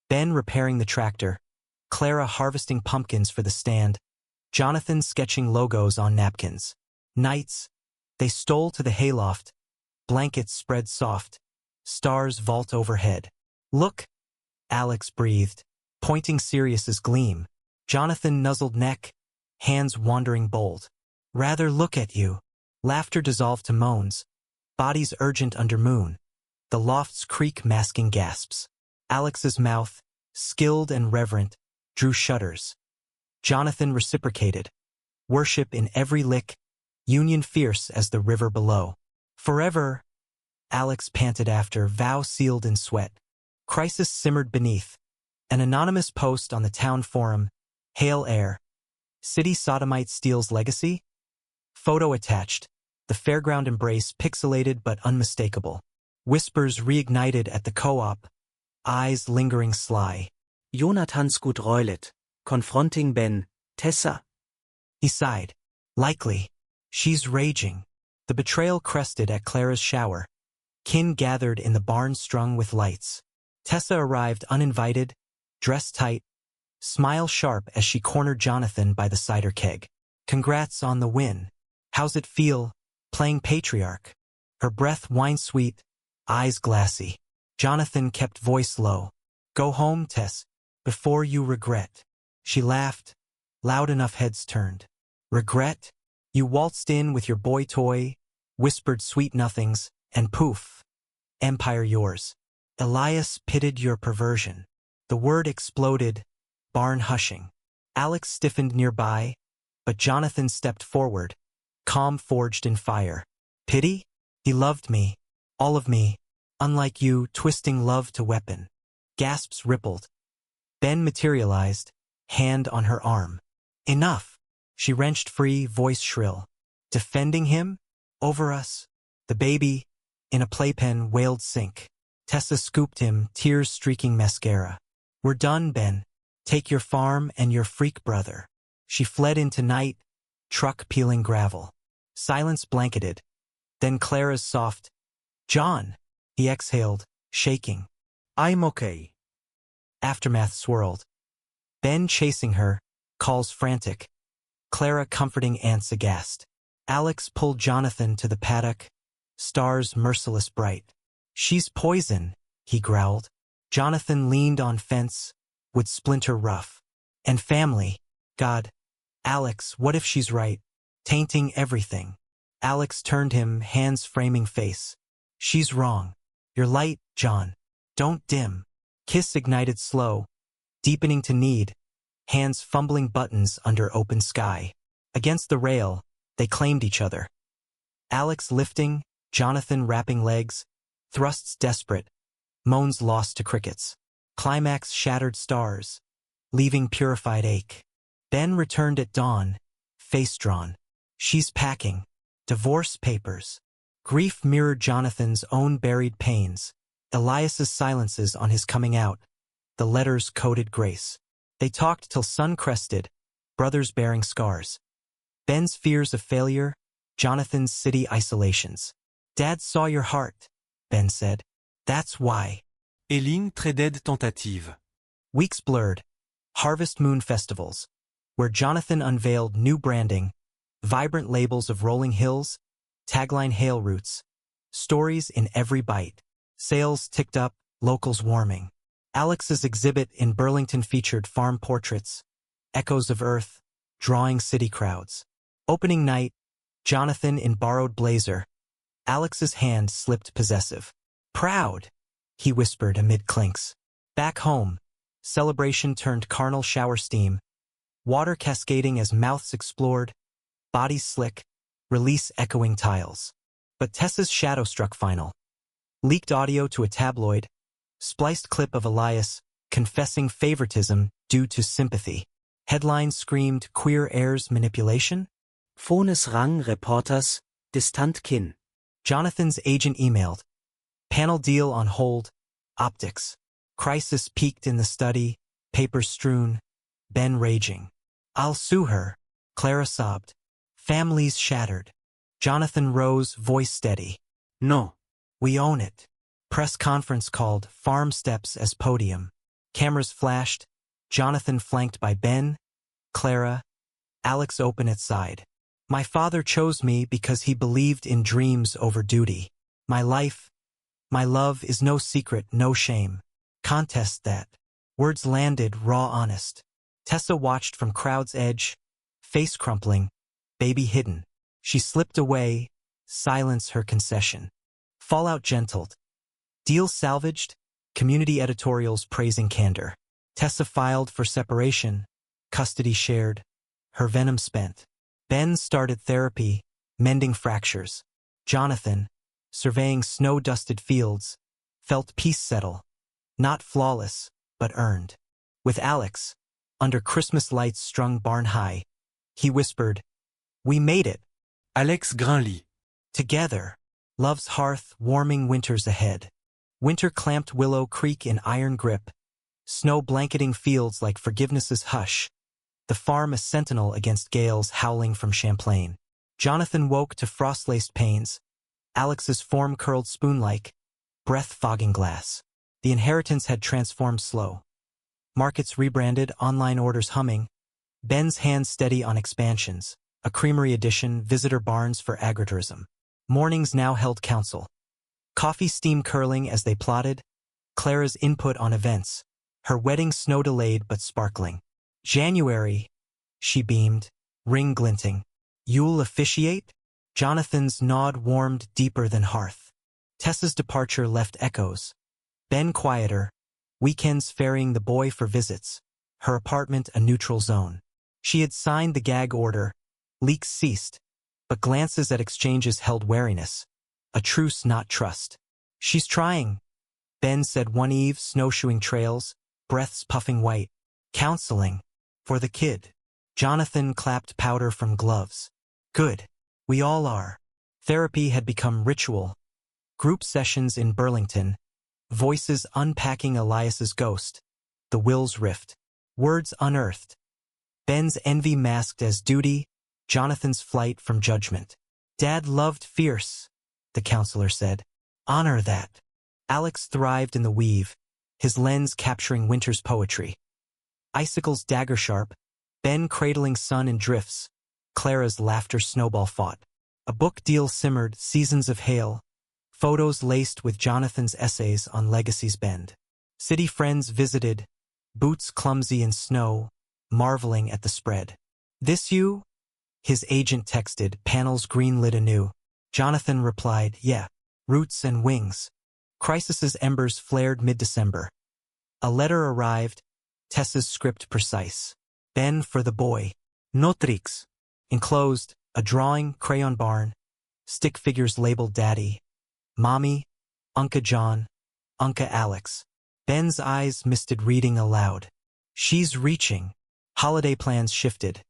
A: Ben repairing the tractor, Clara harvesting pumpkins for the stand, Jonathan sketching logos on napkins. Nights, they stole to the hayloft, blankets spread soft, stars vault overhead. "Look," Alex breathed, pointing Sirius's gleam. Jonathan nuzzled neck, hands wandering bold. "Rather look at you." Laughter dissolved to moans, bodies urgent under moon. The loft's creak masking gasps. Alex's mouth, skilled and reverent, drew shudders. Jonathan reciprocated. Worship in every lick, union fierce as the river below. "Forever," Alex panted after, vow sealed in sweat. Crisis simmered beneath. An anonymous post on the town forum. "Hail Heir. City sodomite steals legacy?" Photo attached. The fairground embrace pixelated but unmistakable. Whispers reignited at the co-op. Eyes lingering sly.
C: Jonathans gut reulet. Confronting Ben. Tessa.
A: He sighed. "Likely. She's raging." The betrayal crested at Clara's shower. Kin gathered in the barn strung with lights. Tessa arrived uninvited, dressed tight, smile sharp as she cornered Jonathan by the cider keg. "Congrats on the win. How's it feel, playing patriarch?" Her breath wine-sweet, eyes glassy. Jonathan kept voice low. "Go home, Tess, before you regret." She laughed, loud enough heads turned. "Regret? You waltzed in with your boy toy, whispered sweet nothings, and poof, empire yours. Elias pitted your perversion." The word exploded, barn hushing. Alex stiffened nearby, but Jonathan stepped forward, calm forged in fire. "Pity? He loved me, all of me, unlike you, twisting love to weapon." Gasps rippled. Ben materialized, hand on her arm. "Enough." She wrenched free, voice shrill. "Defending him? Over us?" The baby, in a playpen, wailed sink. Tessa scooped him, tears streaking mascara. "We're done, Ben. Take your farm and your freak brother." She fled into night, truck peeling gravel. Silence blanketed. Then Clara's soft, "John," he exhaled, shaking.
C: I'm okay.
A: Aftermath swirled. Ben chasing her, calls frantic. Clara comforting aunts aghast. Alex pulled Jonathan to the paddock, stars merciless bright. "She's poison," he growled. Jonathan leaned on fence, would splinter rough. "And family. God. Alex, what if she's right? Tainting everything." Alex turned him, hands framing face. "She's wrong. Your light, John. Don't dim." Kiss ignited slow, deepening to need, hands fumbling buttons under open sky. Against the rail, they claimed each other. Alex lifting, Jonathan wrapping legs, thrusts desperate, moans lost to crickets. Climax shattered stars, leaving purified ache. Ben returned at dawn, face drawn. She's packing. Divorce papers. Grief mirrored Jonathan's own buried pains. Elias's silences on his coming out. The letters coded grace. They talked till sun crested, brothers bearing scars. Ben's fears of failure, Jonathan's city isolations. "Dad saw your heart," Ben said. "That's why."
B: Éline traded tentative.
A: Weeks blurred. Harvest Moon festivals, where Jonathan unveiled new branding, vibrant labels of rolling hills, tagline hail roots, stories in every bite. Sales ticked up, locals warming. Alex's exhibit in Burlington featured farm portraits, echoes of earth, drawing city crowds. Opening night, Jonathan in borrowed blazer. Alex's hand slipped possessive. Proud, he whispered amid clinks. Back home, celebration turned carnal shower steam. Water cascading as mouths explored, bodies slick, release echoing tiles. But Tessa's shadow-struck final. Leaked audio to a tabloid, spliced clip of Elias confessing favoritism due to sympathy. Headline screamed queer heirs manipulation?
C: Phones rang Reporters, distant kin.
A: Jonathan's agent emailed. Panel deal on hold, optics. Crisis peaked in the study, papers strewn, Ben raging. I'll sue her, Clara sobbed. Families shattered. Jonathan rose, voice steady.
C: No.
A: We own it. Press conference called, farm steps as podium. Cameras flashed, Jonathan flanked by Ben, Clara, Alex open at side. My father chose me because he believed in dreams over duty. My life, my love is no secret, no shame. Contest that. Words landed, raw honest. Tessa watched from crowd's edge, face crumpling, baby hidden. She slipped away, silence her concession. Fallout gentled. Deal salvaged, community editorials praising candor. Tessa filed for separation, custody shared, her venom spent. Ben started therapy, mending fractures. Jonathan, surveying snow-dusted fields, felt peace settle. Not flawless, but earned. With Alex, under Christmas lights strung barn high, he whispered, We made it.
B: Alex Grinly.
A: Together, love's hearth warming winters ahead. Winter clamped Willow Creek in iron grip, snow blanketing fields like forgiveness's hush, the farm a sentinel against gales howling from Champlain. Jonathan woke to frost-laced panes, Alex's form curled spoon-like, breath fogging glass. The inheritance had transformed slow. Markets rebranded, online orders humming, Ben's hands steady on expansions, a creamery edition, visitor barns for agritourism. Mornings now held council. Coffee steam curling as they plotted, Clara's input on events, her wedding snow delayed but sparkling. January, she beamed, ring glinting. You'll officiate? Jonathan's nod warmed deeper than hearth. Tessa's departure left echoes. Ben quieter, weekends ferrying the boy for visits, her apartment a neutral zone. She had signed the gag order, leaks ceased, but glances at exchanges held wariness. A truce, not trust. She's trying, Ben said one eve, snowshoeing trails, breaths puffing white. Counseling. For the kid. Jonathan clapped powder from gloves. Good. We all are. Therapy had become ritual. Group sessions in Burlington. Voices unpacking Elias's ghost. The will's rift. Words unearthed. Ben's envy masked as duty, Jonathan's flight from judgment. Dad loved fierce, the counselor said. Honor that. Alex thrived in the weave, his lens capturing winter's poetry. Icicles dagger sharp, Ben cradling sun in drifts, Clara's laughter snowball fought. A book deal simmered, seasons of hail, photos laced with Jonathan's essays on Legacy's Bend. City friends visited, boots clumsy in snow, marveling at the spread. This you? His agent texted, panels greenlit anew. Jonathan replied, yeah, roots and wings. Crisis's embers flared mid-December. A letter arrived, Tessa's script precise. Ben for the boy. Notrix. Enclosed, a drawing, crayon barn, stick figures labeled Daddy, Mommy, Unca John, Unca Alex. Ben's eyes misted reading aloud. She's reaching. Holiday plans shifted.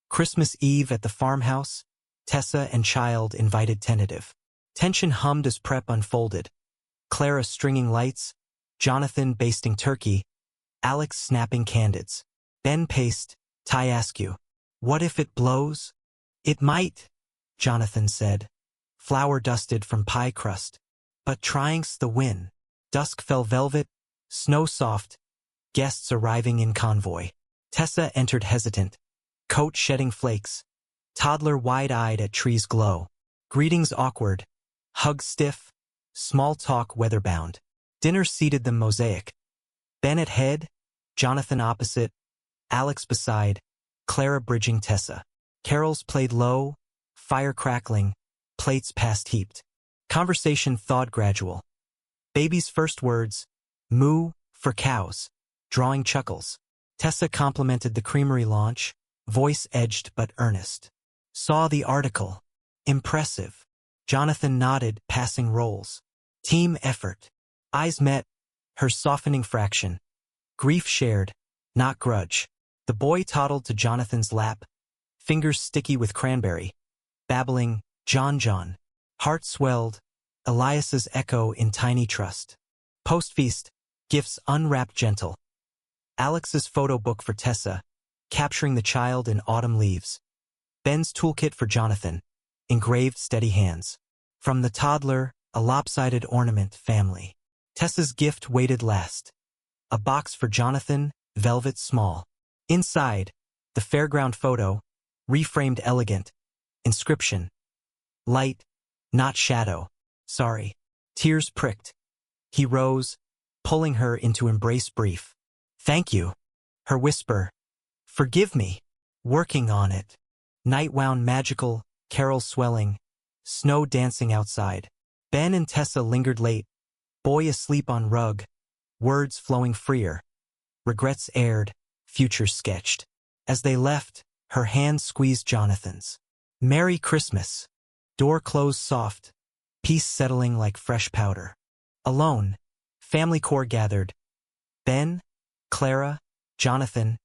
A: Christmas Eve at the farmhouse, Tessa and child invited tentative. Tension hummed as prep unfolded. Clara stringing lights, Jonathan basting turkey, Alex snapping candids. Ben paced, Ty askew. What if it blows? It might, Jonathan said. Flour dusted from pie crust. But trying's the win. Dusk fell velvet, snow soft, guests arriving in convoy. Tessa entered hesitant, coat shedding flakes, toddler wide-eyed at tree's glow. Greetings awkward, hugs stiff, small talk weatherbound. Dinner seated them mosaic. Ben at head, Jonathan opposite, Alex beside, Clara bridging Tessa. Carols played low, fire crackling, plates past heaped. Conversation thawed gradual. Baby's first words, moo, for cows, drawing chuckles. Tessa complimented the creamery launch, voice edged but earnest. Saw the article. Impressive. Jonathan nodded, passing roles. Team effort. Eyes met, her softening fraction. Grief shared, not grudge. The boy toddled to Jonathan's lap, fingers sticky with cranberry, babbling, John. Heart swelled, Elias's echo in tiny trust. Post-feast, gifts unwrapped gentle. Alex's photo book for Tessa, capturing the child in autumn leaves. Ben's toolkit for Jonathan, engraved steady hands. From the toddler, a lopsided ornament family. Tessa's gift waited last. A box for Jonathan, velvet small. Inside, the fairground photo, reframed elegant. Inscription. Light, not shadow. Sorry. Tears pricked. He rose, pulling her into embrace brief. Thank you. Her whisper. Forgive me. Working on it. Night wound magical, carols swelling, snow dancing outside. Ben and Tessa lingered late, boy asleep on rug, words flowing freer. Regrets aired, futures sketched. As they left, her hand squeezed Jonathan's. Merry Christmas. Door closed soft, peace settling like fresh powder. Alone, family core gathered. Ben, Clara, Jonathan,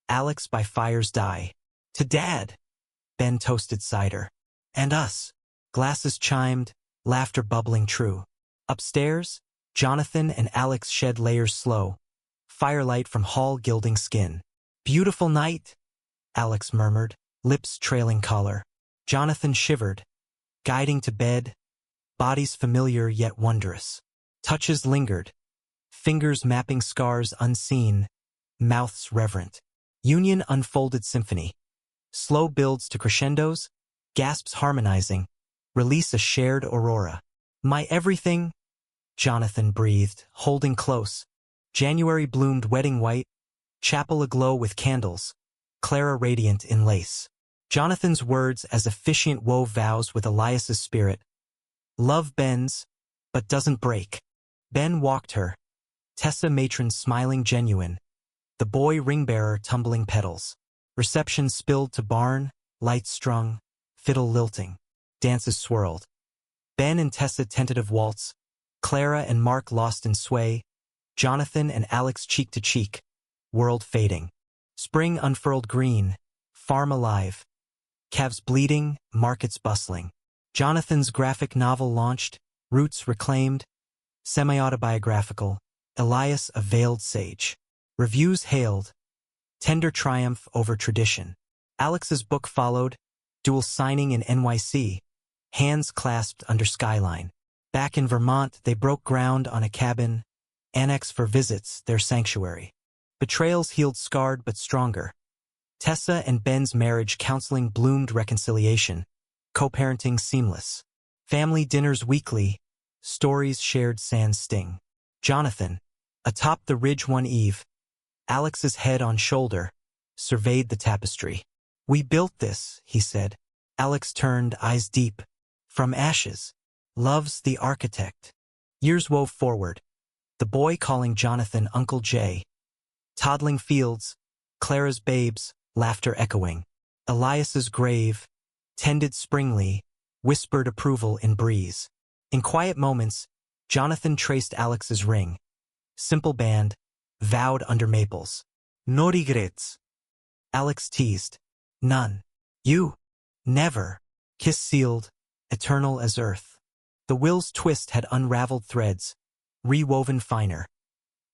A: Alex by fire's die. To Dad. Ben toasted cider. And us. Glasses chimed, laughter bubbling true. Upstairs, Jonathan and Alex shed layers slow. Firelight from hall gilding skin. Beautiful night, Alex murmured, lips trailing collar. Jonathan shivered, guiding to bed, bodies familiar yet wondrous. Touches lingered, fingers mapping scars unseen, mouths reverent. Union unfolded symphony. Slow builds to crescendos, gasps harmonizing, release a shared aurora. My everything, Jonathan breathed, holding close. January bloomed wedding white, chapel aglow with candles, Clara radiant in lace. Jonathan's words as officiant wove vows with Elias's spirit. Love bends, but doesn't break. Ben walked her, Tessa matron smiling genuine, the boy ring-bearer tumbling petals. Reception spilled to barn, lights strung, fiddle lilting. Dances swirled. Ben and Tessa tentative waltz, Clara and Mark lost in sway, Jonathan and Alex cheek to cheek, world fading. Spring unfurled green, farm alive. Calves bleeding, markets bustling. Jonathan's graphic novel launched, roots reclaimed, semi-autobiographical, Elias a veiled sage. Reviews hailed, tender triumph over tradition. Alex's book followed, dual signing in NYC, hands clasped under skyline. Back in Vermont, they broke ground on a cabin, annex for visits, their sanctuary. Betrayals healed scarred but stronger. Tessa and Ben's marriage counseling bloomed reconciliation, co-parenting seamless. Family dinners weekly, stories shared sans sting. Jonathan, atop the ridge one eve, Alex's head on shoulder, surveyed the tapestry. We built this, he said. Alex turned, eyes deep. From ashes. Love's the architect. Years wove forward. The boy calling Jonathan Uncle J. Toddling fields, Clara's babes, laughter echoing. Elias's grave, tended springly, whispered approval in breeze. In quiet moments, Jonathan traced Alex's ring. Simple band, vowed under maples. No regrets. Alex teased. None. You. Never. Kiss sealed, eternal as earth. The will's twist had unraveled threads, rewoven finer.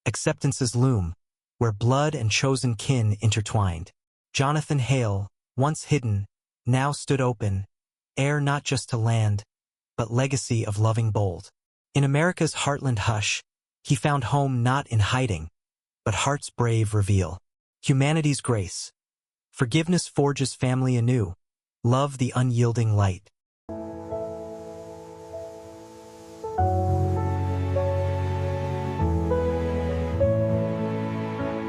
A: Acceptance's loom, where blood and chosen kin intertwined. Jonathan Hale, once hidden, now stood open, heir not just to land, but legacy of loving bold. In America's heartland hush, he found home not in hiding, but heart's brave reveal. Humanity's grace. Forgiveness forges family anew. Love the unyielding light.